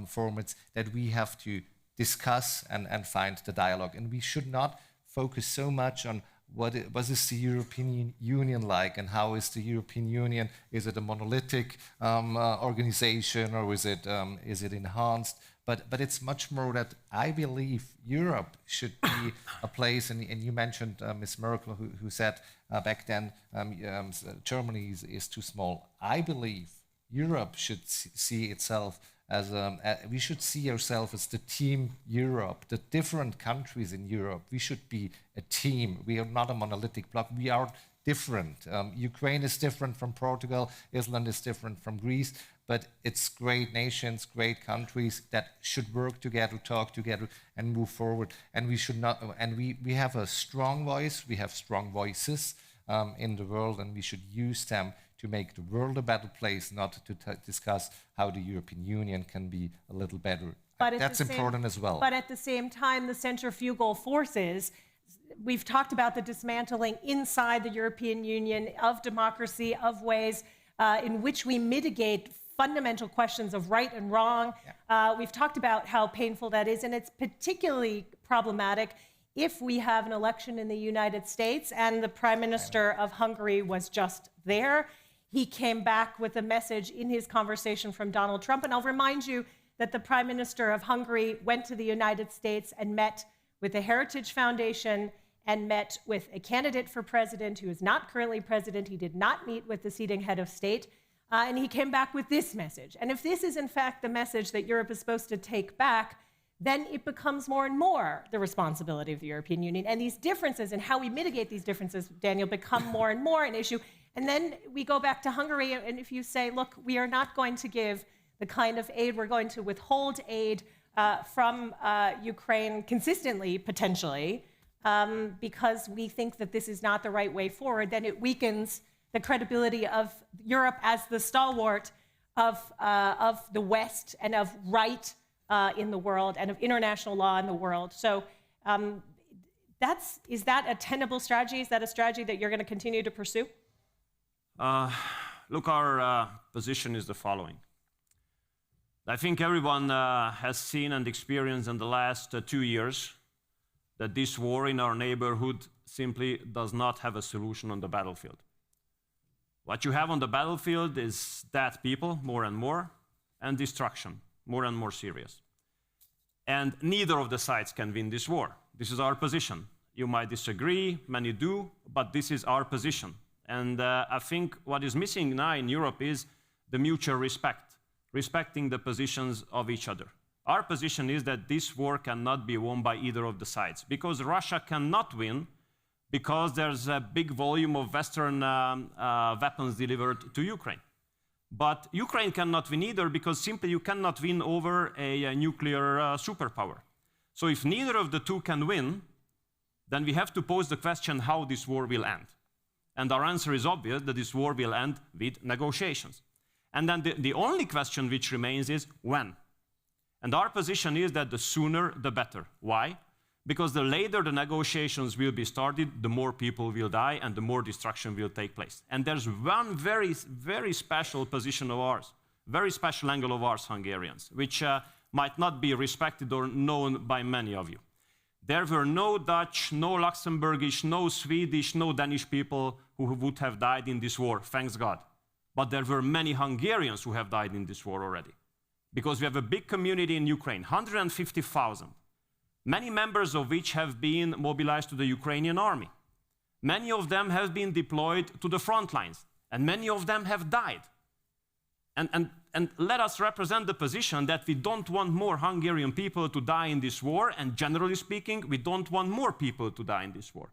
formats that we have to discuss and find the dialogue. And we should not focus so much on what is the European Union like and how is the European Union? Is it a monolithic organization or is it enhanced? But it's much more that I believe Europe should be a place, and you mentioned Ms. Merkel who said back then Germany is too small. I believe Europe should see itself as we should see ourselves as the team Europe, the different countries in Europe. We should be a team. We are not a monolithic bloc. We are different. Ukraine is different from Portugal. Iceland is different from Greece. But it's great nations, great countries that should work together, talk together, and move forward. And we should not. And we have a strong voice. We have strong voices in the world, and we should use them to make the world a better place, not to discuss how the European Union can be a little better. But that's important as well. But at the same time, the centrifugal forces, we've talked about the dismantling inside the European Union of democracy, of ways in which we mitigate fundamental questions of right and wrong. Yeah. We've talked about how painful that is, and it's particularly problematic if we have an election in the United States and the Prime Minister of Hungary was just there. He came back with a message in his conversation from Donald Trump. And I'll remind you that the Prime Minister of Hungary went to the United States and met with the Heritage Foundation and met with a candidate for president who is not currently president. He did not meet with the sitting head of state. And he came back with this message. And if this is, in fact, the message that Europe is supposed to take back, then it becomes more and more the responsibility of the European Union. And these differences and how we mitigate these differences, Daniel, become more and more an issue. And then we go back to Hungary, and if you say, look, we are not going to give the kind of aid, we're going to withhold aid from Ukraine consistently, potentially, because we think that this is not the right way forward, then it weakens the credibility of Europe as the stalwart of the West and of right in the world and of international law in the world. So is that a tenable strategy? Is that a strategy that you're going to continue to pursue? Look, our position is the following. I think everyone has seen and experienced in the last 2 years that this war in our neighborhood simply does not have a solution on the battlefield. What you have on the battlefield is dead people, more and more, and destruction, more and more serious. And neither of the sides can win this war. This is our position. You might disagree, many do, but this is our position. And I think what is missing now in Europe is the mutual respect, respecting the positions of each other. Our position is that this war cannot be won by either of the sides, because Russia cannot win because there's a big volume of Western weapons delivered to Ukraine. But Ukraine cannot win either because simply you cannot win over a nuclear superpower. So if neither of the two can win, then we have to pose the question how this war will end. And our answer is obvious, that this war will end with negotiations. And then the only question which remains is when. And our position is that the sooner, the better. Why? Because the later the negotiations will be started, the more people will die and the more destruction will take place. And there's one very, very special position of ours, very special angle of ours, Hungarians, which might not be respected or known by many of you. There were no Dutch, no Luxembourgish, no Swedish, no Danish people who would have died in this war, thanks God. But there were many Hungarians who have died in this war already. Because we have a big community in Ukraine, 150,000. Many members of which have been mobilized to the Ukrainian army. Many of them have been deployed to the front lines, and many of them have died. And let us represent the position that we don't want more Hungarian people to die in this war, and generally speaking, we don't want more people to die in this war.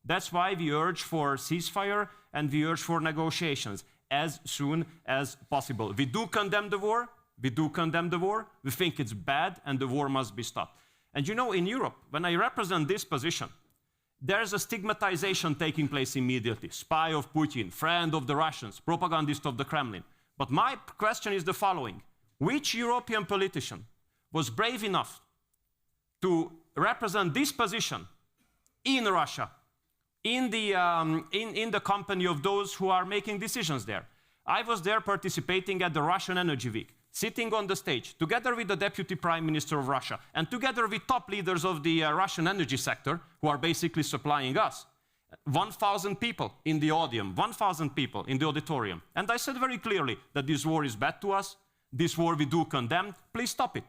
That's why we urge for ceasefire and we urge for negotiations as soon as possible. We do condemn the war. We do condemn the war. We think it's bad and the war must be stopped. And you know, in Europe, when I represent this position, there's a stigmatization taking place immediately. Spy of Putin, friend of the Russians, propagandist of the Kremlin. But my question is the following. Which European politician was brave enough to represent this position in Russia, in the company of those who are making decisions there? I was there participating at the Russian Energy Week, sitting on the stage, together with the Deputy Prime Minister of Russia, and together with top leaders of the Russian energy sector, who are basically supplying us. 1,000 people in the auditorium, 1,000 people in the auditorium. And I said very clearly that this war is bad to us, this war we do condemn, please stop it.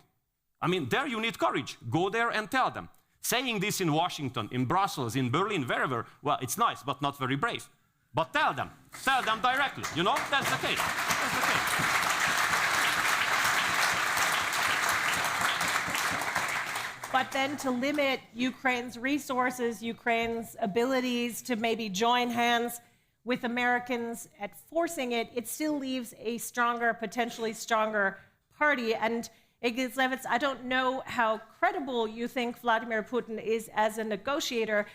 I mean, there you need courage. Go there and tell them. Saying this in Washington, in Brussels, in Berlin, wherever, well, it's nice, but not very brave. But tell them directly, you know, that's the case, that's the case. But then to limit Ukraine's resources, Ukraine's abilities to maybe join hands with Americans at forcing it, it still leaves a stronger, potentially stronger party. And Egils Levits, I don't know how credible you think Vladimir Putin is as a negotiator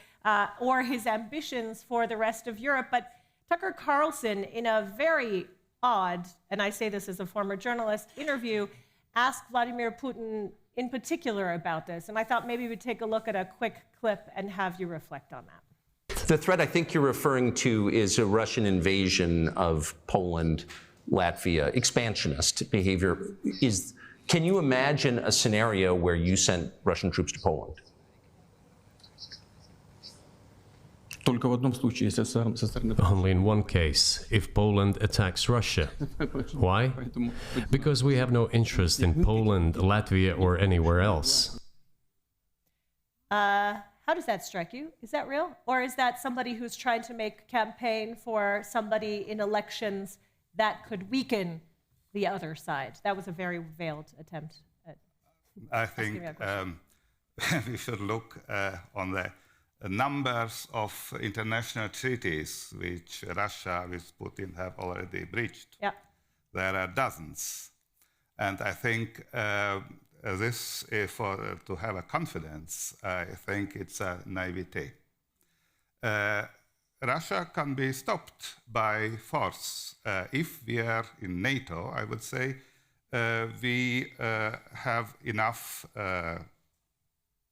or his ambitions for the rest of Europe, but Tucker Carlson, in a very odd, and I say this as a former journalist, interview, asked Vladimir Putin in particular about this. And I thought maybe we'd take a look at a quick clip and have you reflect on that. The threat I think you're referring to is a Russian invasion of Poland, Latvia, expansionist behavior. Can you imagine a scenario where you sent Russian troops to Poland? Only in one case, if Poland attacks Russia. Why? Because we have no interest in Poland, Latvia, or anywhere else. How does that strike you? Is that real? Or is that somebody who's trying to make campaign for somebody in elections that could weaken the other side? That was a very veiled attempt at I think we should look on the numbers of international treaties which Russia with Putin have already breached. Yeah. There are dozens. And I think this, to have a confidence, I think it's a naivete. Russia can be stopped by force. If we are in NATO, I would say, we have enough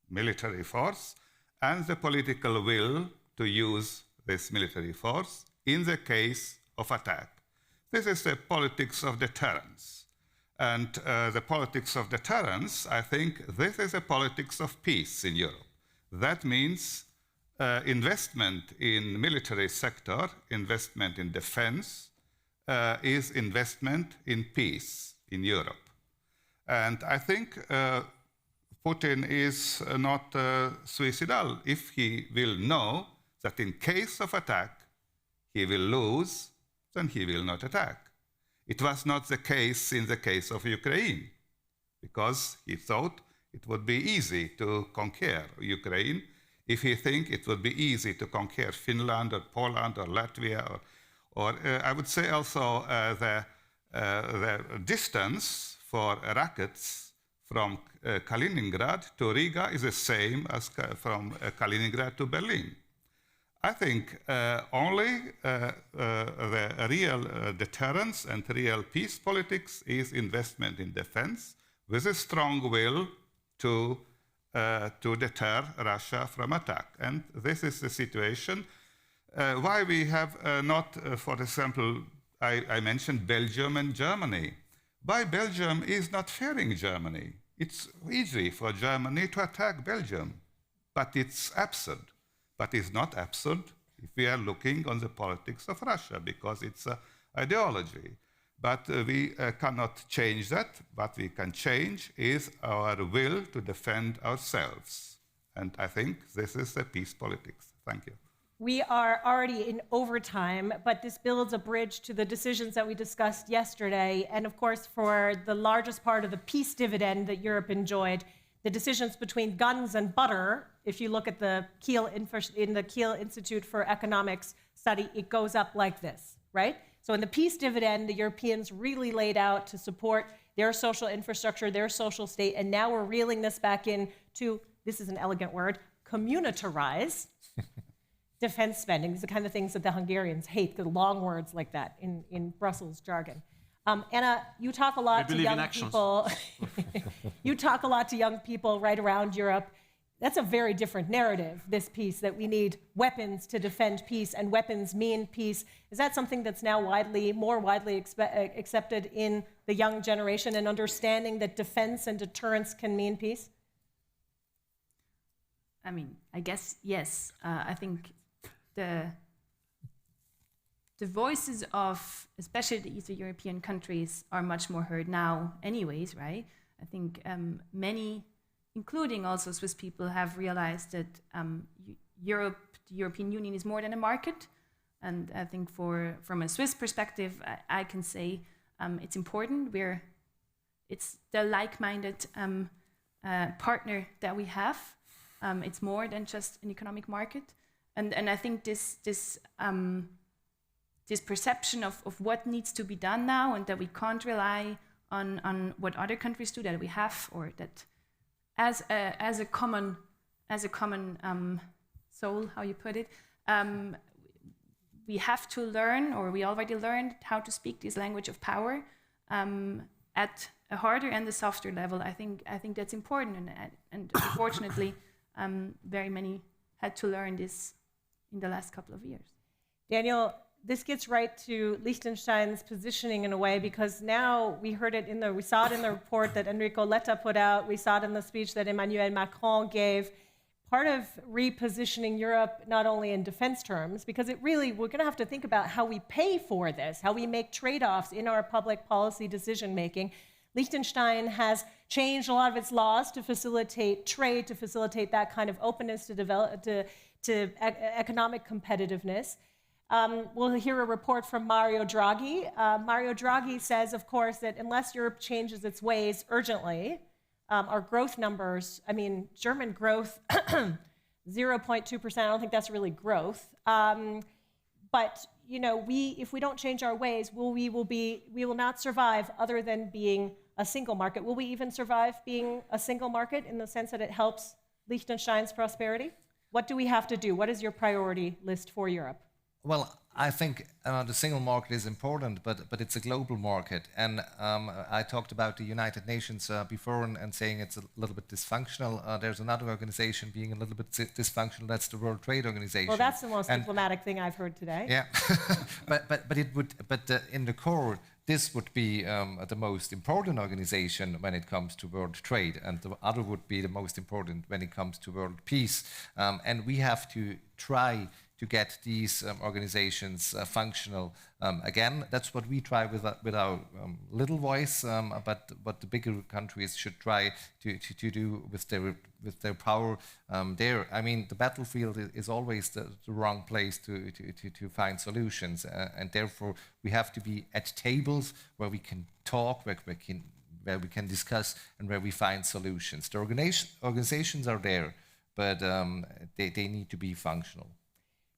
military force and the political will to use this military force in the case of attack. This is the politics of deterrence. And the politics of deterrence, I think this is a politics of peace in Europe. That means investment in military sector, investment in defense, is investment in peace in Europe. And I think Putin is not suicidal if he will know that in case of attack, he will lose, then he will not attack. It was not the case in the case of Ukraine, because he thought it would be easy to conquer Ukraine if he think it would be easy to conquer Finland or Poland or Latvia, or I would say also the distance for rockets from Kaliningrad to Riga is the same as from Kaliningrad to Berlin. I think only the real deterrence and real peace politics is investment in defense with a strong will to deter Russia from attack. And this is the situation. Why we have not, for example, I mentioned Belgium and Germany. Why Belgium is not fearing Germany? It's easy for Germany to attack Belgium, but it's absurd. But it's not absurd if we are looking on the politics of Russia, because it's an ideology. But we cannot change that. What we can change is our will to defend ourselves. And I think this is the peace politics. Thank you. We are already in overtime, but this builds a bridge to the decisions that we discussed yesterday. And of course, for the largest part of the peace dividend that Europe enjoyed, the decisions between guns and butter, if you look at the Kiel Institute for Economics study, it goes up like this, right? So in the peace dividend, the Europeans really laid out to support their social infrastructure, their social state, and now we're reeling this back in to, this is an elegant word, communitarize defense spending. These are the kind of things that the Hungarians hate, the long words like that in Brussels jargon. Anna, you talk a lot to young people. You talk a lot to young people right around Europe. That's a very different narrative, this piece, that we need weapons to defend peace and weapons mean peace. Is that something that's now more widely accepted in the young generation, and understanding that defense and deterrence can mean peace? I mean, I guess, yes. I think the voices of, especially the Eastern European countries, are much more heard now anyways, right? I think many, including also Swiss people, have realized that Europe, the European Union, is more than a market. And I think from a Swiss perspective, I can say it's important. It's the like-minded partner that we have. It's more than just an economic market. And I think this perception of what needs to be done now, and that we can't rely on what other countries do, that we have, or that as a common soul, how you put it, we have to learn, or we already learned how to speak this language of power at a harder and a softer level. I think that's important, and unfortunately, very many had to learn this in the last couple of years. Daniel, this gets right to Liechtenstein's positioning in a way, because now we saw it in the report that Enrico Letta put out, we saw it in the speech that Emmanuel Macron gave. Part of repositioning Europe, not only in defense terms, because we're going to have to think about how we pay for this, how we make trade-offs in our public policy decision-making. Liechtenstein has changed a lot of its laws to facilitate trade, to facilitate that kind of openness, to economic competitiveness. We'll hear a report from Mario Draghi. Mario Draghi says, of course, that unless Europe changes its ways urgently, our growth numbers, German growth, 0.2%, I don't think that's really growth. But if we don't change our ways, we will not survive other than being a single market. Will we even survive being a single market in the sense that it helps Liechtenstein's prosperity? What do we have to do? What is your priority list for Europe? Well, I think the single market is important, but it's a global market. And I talked about the United Nations before and saying it's a little bit dysfunctional. There's another organization being a little bit dysfunctional. That's the World Trade Organization. Well, that's the most diplomatic thing I've heard today. Yeah, but in the core, this would be the most important organization when it comes to world trade, and the other would be the most important when it comes to world peace. And we have to try to get these organizations functional again. That's what we try with our little voice, but what the bigger countries should try to do with their power there. The battlefield is always the wrong place to find solutions, and therefore we have to be at tables where we can talk, where we can discuss, and where we find solutions. The organizations are there, but they need to be functional.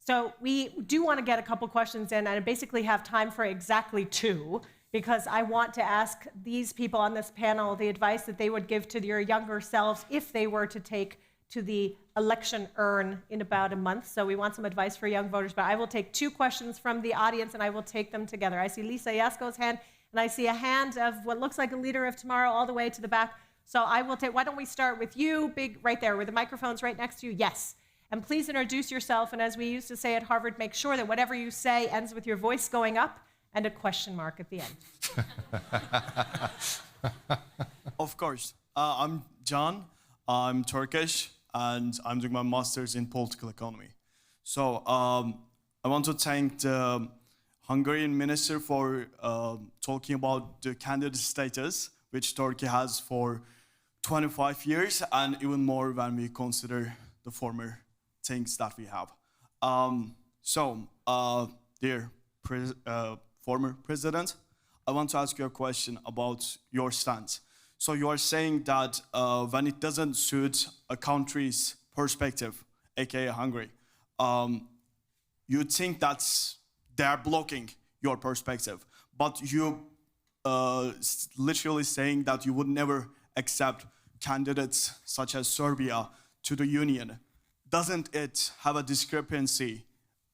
So we do want to get a couple questions in, and I basically have time for exactly 2, because I want to ask these people on this panel the advice that they would give to their younger selves if they were to take to the election urn in about a month, so we want some advice for young voters, but I will take 2 questions from the audience and I will take them together. I see Lisa Jasko's hand, and I see a hand of what looks like a leader of tomorrow all the way to the back. So I will take, why don't we start with you, big, right there, where the microphone's right next to you, yes. And please introduce yourself, and as we used to say at Harvard, make sure that whatever you say ends with your voice going up and a question mark at the end. Of course. I'm John, I'm Turkish, and I'm doing my master's in political economy. So I want to thank the Hungarian minister for talking about the candidate status, which Turkey has for 25 years, and even more when we consider the former things that we have. Dear former president, I want to ask you a question about your stance. So you are saying that when it doesn't suit a country's perspective, aka Hungary, you think that's they're blocking your perspective, but you literally saying that you would never accept candidates such as Serbia to the Union. Doesn't it have a discrepancy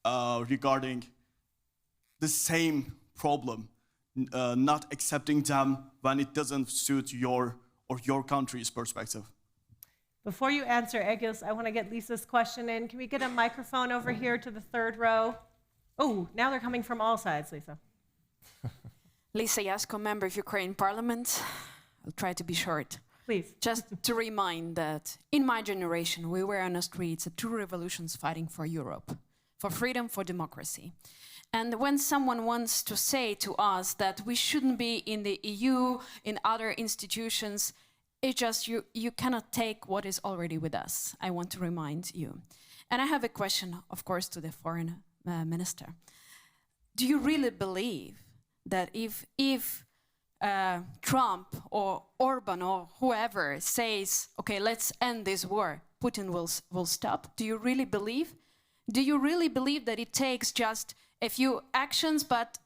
regarding the same problem, not accepting them when it doesn't suit your country's perspective? Before you answer, Egils, I want to get Lisa's question in. Can we get a microphone over here to the 3rd row? Oh, now they're coming from all sides, Lisa. Lisa Jasko, member of Ukraine Parliament. I'll try to be short. Please. Just to remind that in my generation, we were on the streets at 2 revolutions fighting for Europe, for freedom, for democracy. And when someone wants to say to us that we shouldn't be in the EU, in other institutions, it's just you cannot take what is already with us. I want to remind you. And I have a question, of course, to the foreign minister. Do you really believe that if Trump or Orban or whoever says, okay, let's end this war, Putin will stop? Do you really believe? Do you really believe that it takes just a few actions, but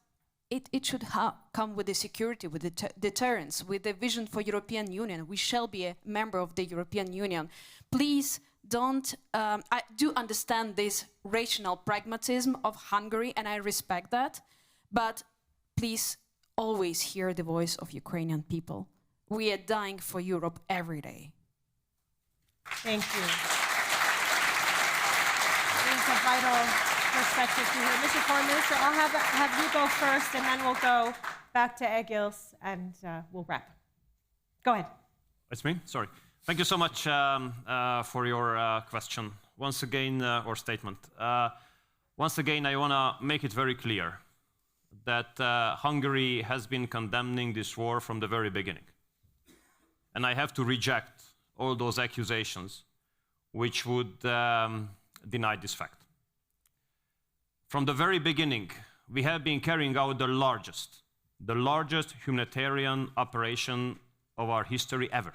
it should come with the security, with the deterrence, with the vision for European Union? We shall be a member of the European Union. Please don't, I do understand this rational pragmatism of Hungary, and I respect that, but please always hear the voice of Ukrainian people. We are dying for Europe every day. Thank you. It's a vital perspective to hear. Mr. Foreign Minister, I'll have you go first, and then we'll go back to Egils, and we'll wrap. Go ahead. It's me? Sorry. Thank you so much for your question. Once again, or statement. Once again, I want to make it very clear that Hungary has been condemning this war from the very beginning. And I have to reject all those accusations which would deny this fact. From the very beginning, we have been carrying out the largest humanitarian operation of our history ever,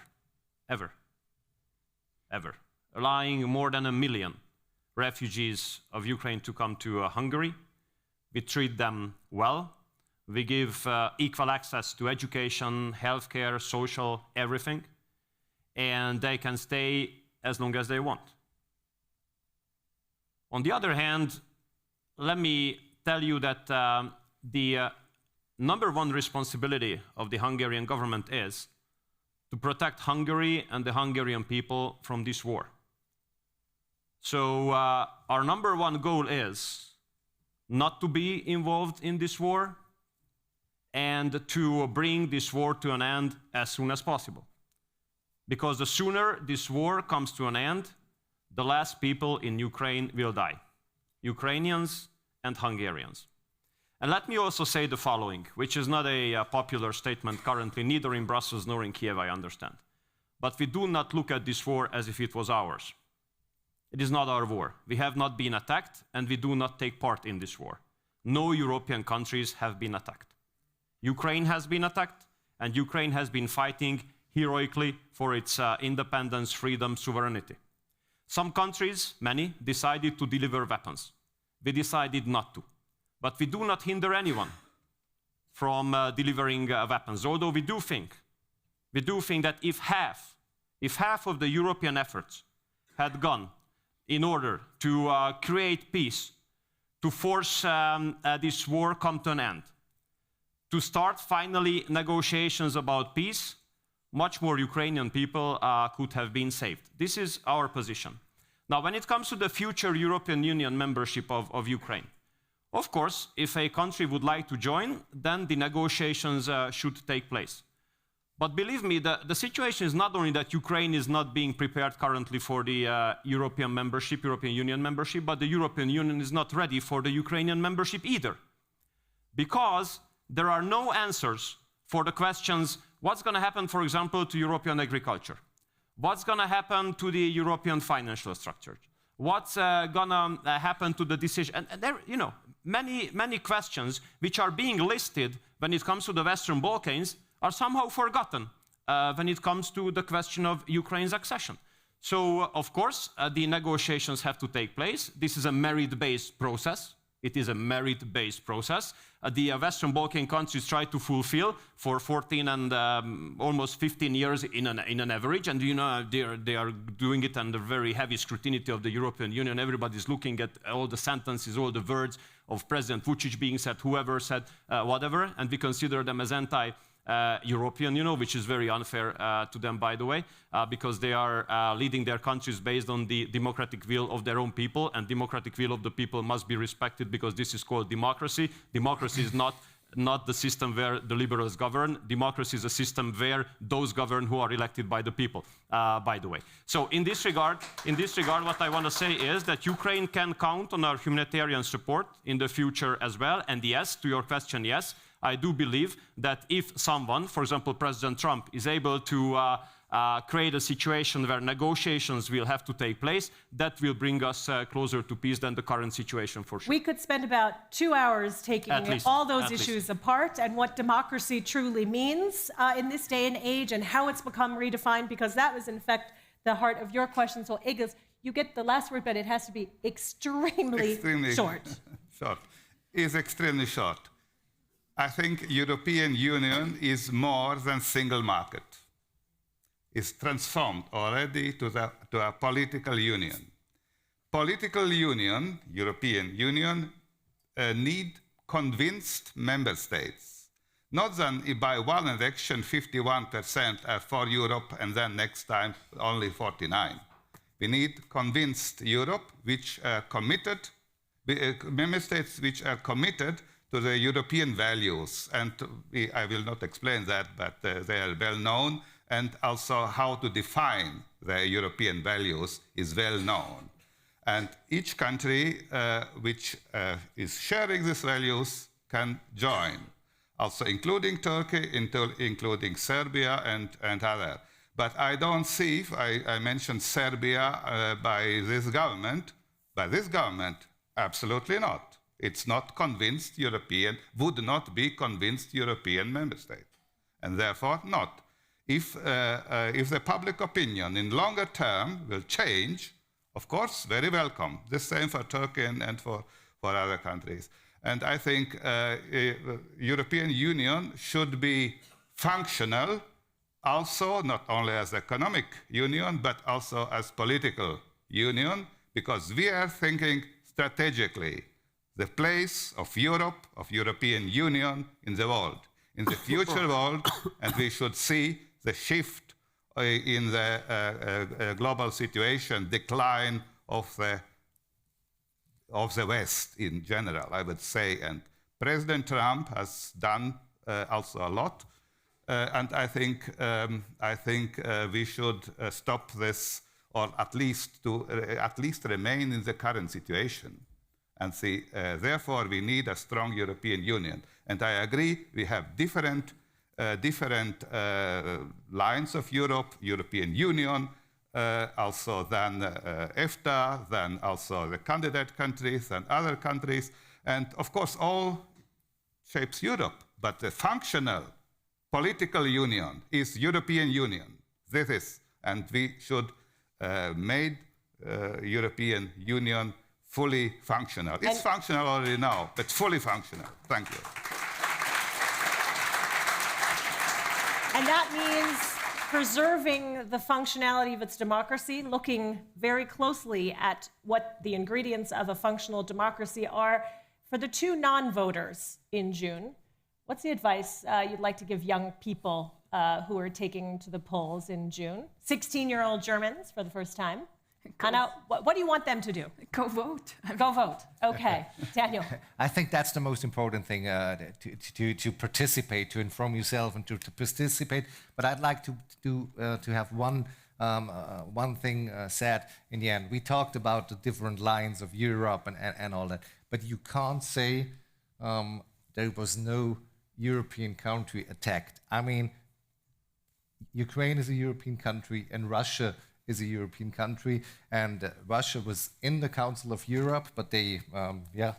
allowing more than 1 million refugees of Ukraine to come to Hungary. We treat them well. We give equal access to education, healthcare, social, everything. And they can stay as long as they want. On the other hand, let me tell you that the number one responsibility of the Hungarian government is to protect Hungary and the Hungarian people from this war. So our number one goal is not to be involved in this war and to bring this war to an end as soon as possible. Because the sooner this war comes to an end, the less people in Ukraine will die. Ukrainians and Hungarians. And let me also say the following, which is not a popular statement currently, neither in Brussels nor in Kiev, I understand. But we do not look at this war as if it was ours. It is not our war. We have not been attacked, and we do not take part in this war. No European countries have been attacked. Ukraine has been attacked, and Ukraine has been fighting heroically for its independence, freedom, sovereignty. Some countries, many, decided to deliver weapons. We decided not to. But we do not hinder anyone from delivering weapons, although we do think that if half of the European efforts had gone in order to create peace, to force this war come to an end, to start finally negotiations about peace, much more Ukrainian people could have been saved. This is our position. Now, when it comes to the future European Union membership of Ukraine, of course, if a country would like to join, then the negotiations should take place. But believe me, the situation is not only that Ukraine is not being prepared currently for the European Union membership, but the European Union is not ready for the Ukrainian membership either. Because there are no answers for the questions, what's going to happen, for example, to European agriculture? What's going to happen to the European financial structure? What's going to happen to the decision? And there, you know, many questions which are being listed when it comes to the Western Balkans are somehow forgotten when it comes to the question of Ukraine's accession. So, of course, the negotiations have to take place. This is a merit-based process. It is a merit-based process. The Western Balkan countries try to fulfill for 14 and almost 15 years in an average, and you know they are doing it under very heavy scrutiny of the European Union. Everybody's looking at all the sentences, all the words of President Vučić being said, whoever said whatever, and we consider them as anti-European, you know, which is very unfair to them, by the way, because they are leading their countries based on the democratic will of their own people, and democratic will of the people must be respected because this is called democracy. Democracy is not the system where the liberals govern. Democracy is a system where those govern who are elected by the people, by the way. So in this regard, what I want to say is that Ukraine can count on our humanitarian support in the future as well. And yes, to your question, yes, I do believe that if someone, for example, President Trump, is able to create a situation where negotiations will have to take place, that will bring us closer to peace than the current situation, for sure. We could spend about 2 hours taking all those issues apart and what democracy truly means in this day and age and how it's become redefined, because that was, in fact, the heart of your question. So, Egils, you get the last word, but it has to be extremely short. Short. Is extremely short. I think European Union is more than single market. It's transformed already to a political union. Political union, European Union, need convinced member states. Not that by one election 51% are for Europe and then next time only 49. We need convinced Europe, which are committed, member states which are committed to the European values. And I will not explain that, but they are well known. And also how to define the European values is well known. And each country which is sharing these values can join, also including Turkey, including Serbia and other. But I don't see, I mentioned Serbia by this government, absolutely not. It's not convinced European, would not be convinced European member state, and therefore not. If the public opinion in longer term will change, of course, very welcome. The same for Turkey and for other countries. And I think European Union should be functional, also not only as economic union, but also as political union, because we are thinking strategically the place of Europe, of European Union in the world, in the future world, and we should see the shift in the global situation, decline of the West in general, I would say. And President Trump has done also a lot, and I think we should stop this, or at least remain in the current situation. And see, therefore, we need a strong European Union. And I agree, we have different lines of Europe, European Union, also than EFTA, then also the candidate countries and other countries. And of course, all shapes Europe. But the functional political union is European Union. This is, and we should make European Union fully functional. It's functional already now, but fully functional. Thank you. And that means preserving the functionality of its democracy, looking very closely at what the ingredients of a functional democracy are. For the two non-voters in June, what's the advice you'd like to give young people who are taking to the polls in June? 16-year-old Germans for the first time. Anna, what do you want them to do? Go vote. Go vote. Okay. Daniel. I think that's the most important thing, to participate, to inform yourself and to participate. But I'd like to have one thing said in the end. We talked about the different lines of Europe and all that, but you can't say there was no European country attacked. I mean, Ukraine is a European country and Russia is a European country, and Russia was in the Council of Europe, but they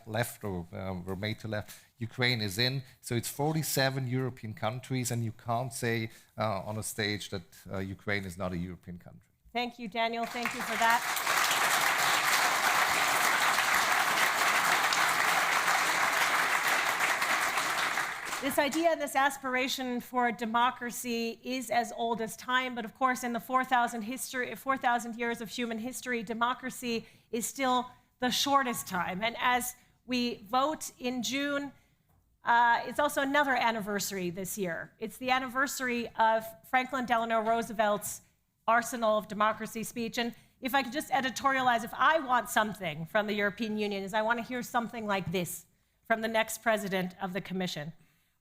left or were made to left. Ukraine is in, so it's 47 European countries, and you can't say on a stage that Ukraine is not a European country. Thank you, Daniel. Thank you for that. This idea, this aspiration for democracy is as old as time, but of course in the 4,000 years of human history, democracy is still the shortest time. And as we vote in June, it's also another anniversary this year. It's the anniversary of Franklin Delano Roosevelt's Arsenal of Democracy speech. And if I could just editorialize, if I want something from the European Union, is I want to hear something like this from the next president of the Commission.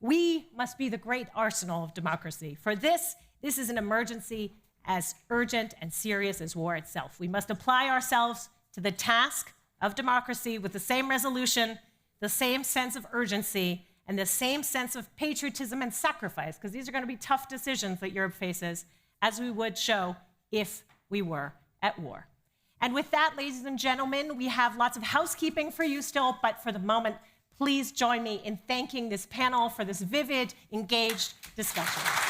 We must be the great arsenal of democracy. For this is an emergency as urgent and serious as war itself. We must apply ourselves to the task of democracy with the same resolution, the same sense of urgency, and the same sense of patriotism and sacrifice, because these are going to be tough decisions that Europe faces, as we would show if we were at war. And with that, ladies and gentlemen, we have lots of housekeeping for you still, but for the moment, please join me in thanking this panel for this vivid, engaged discussion.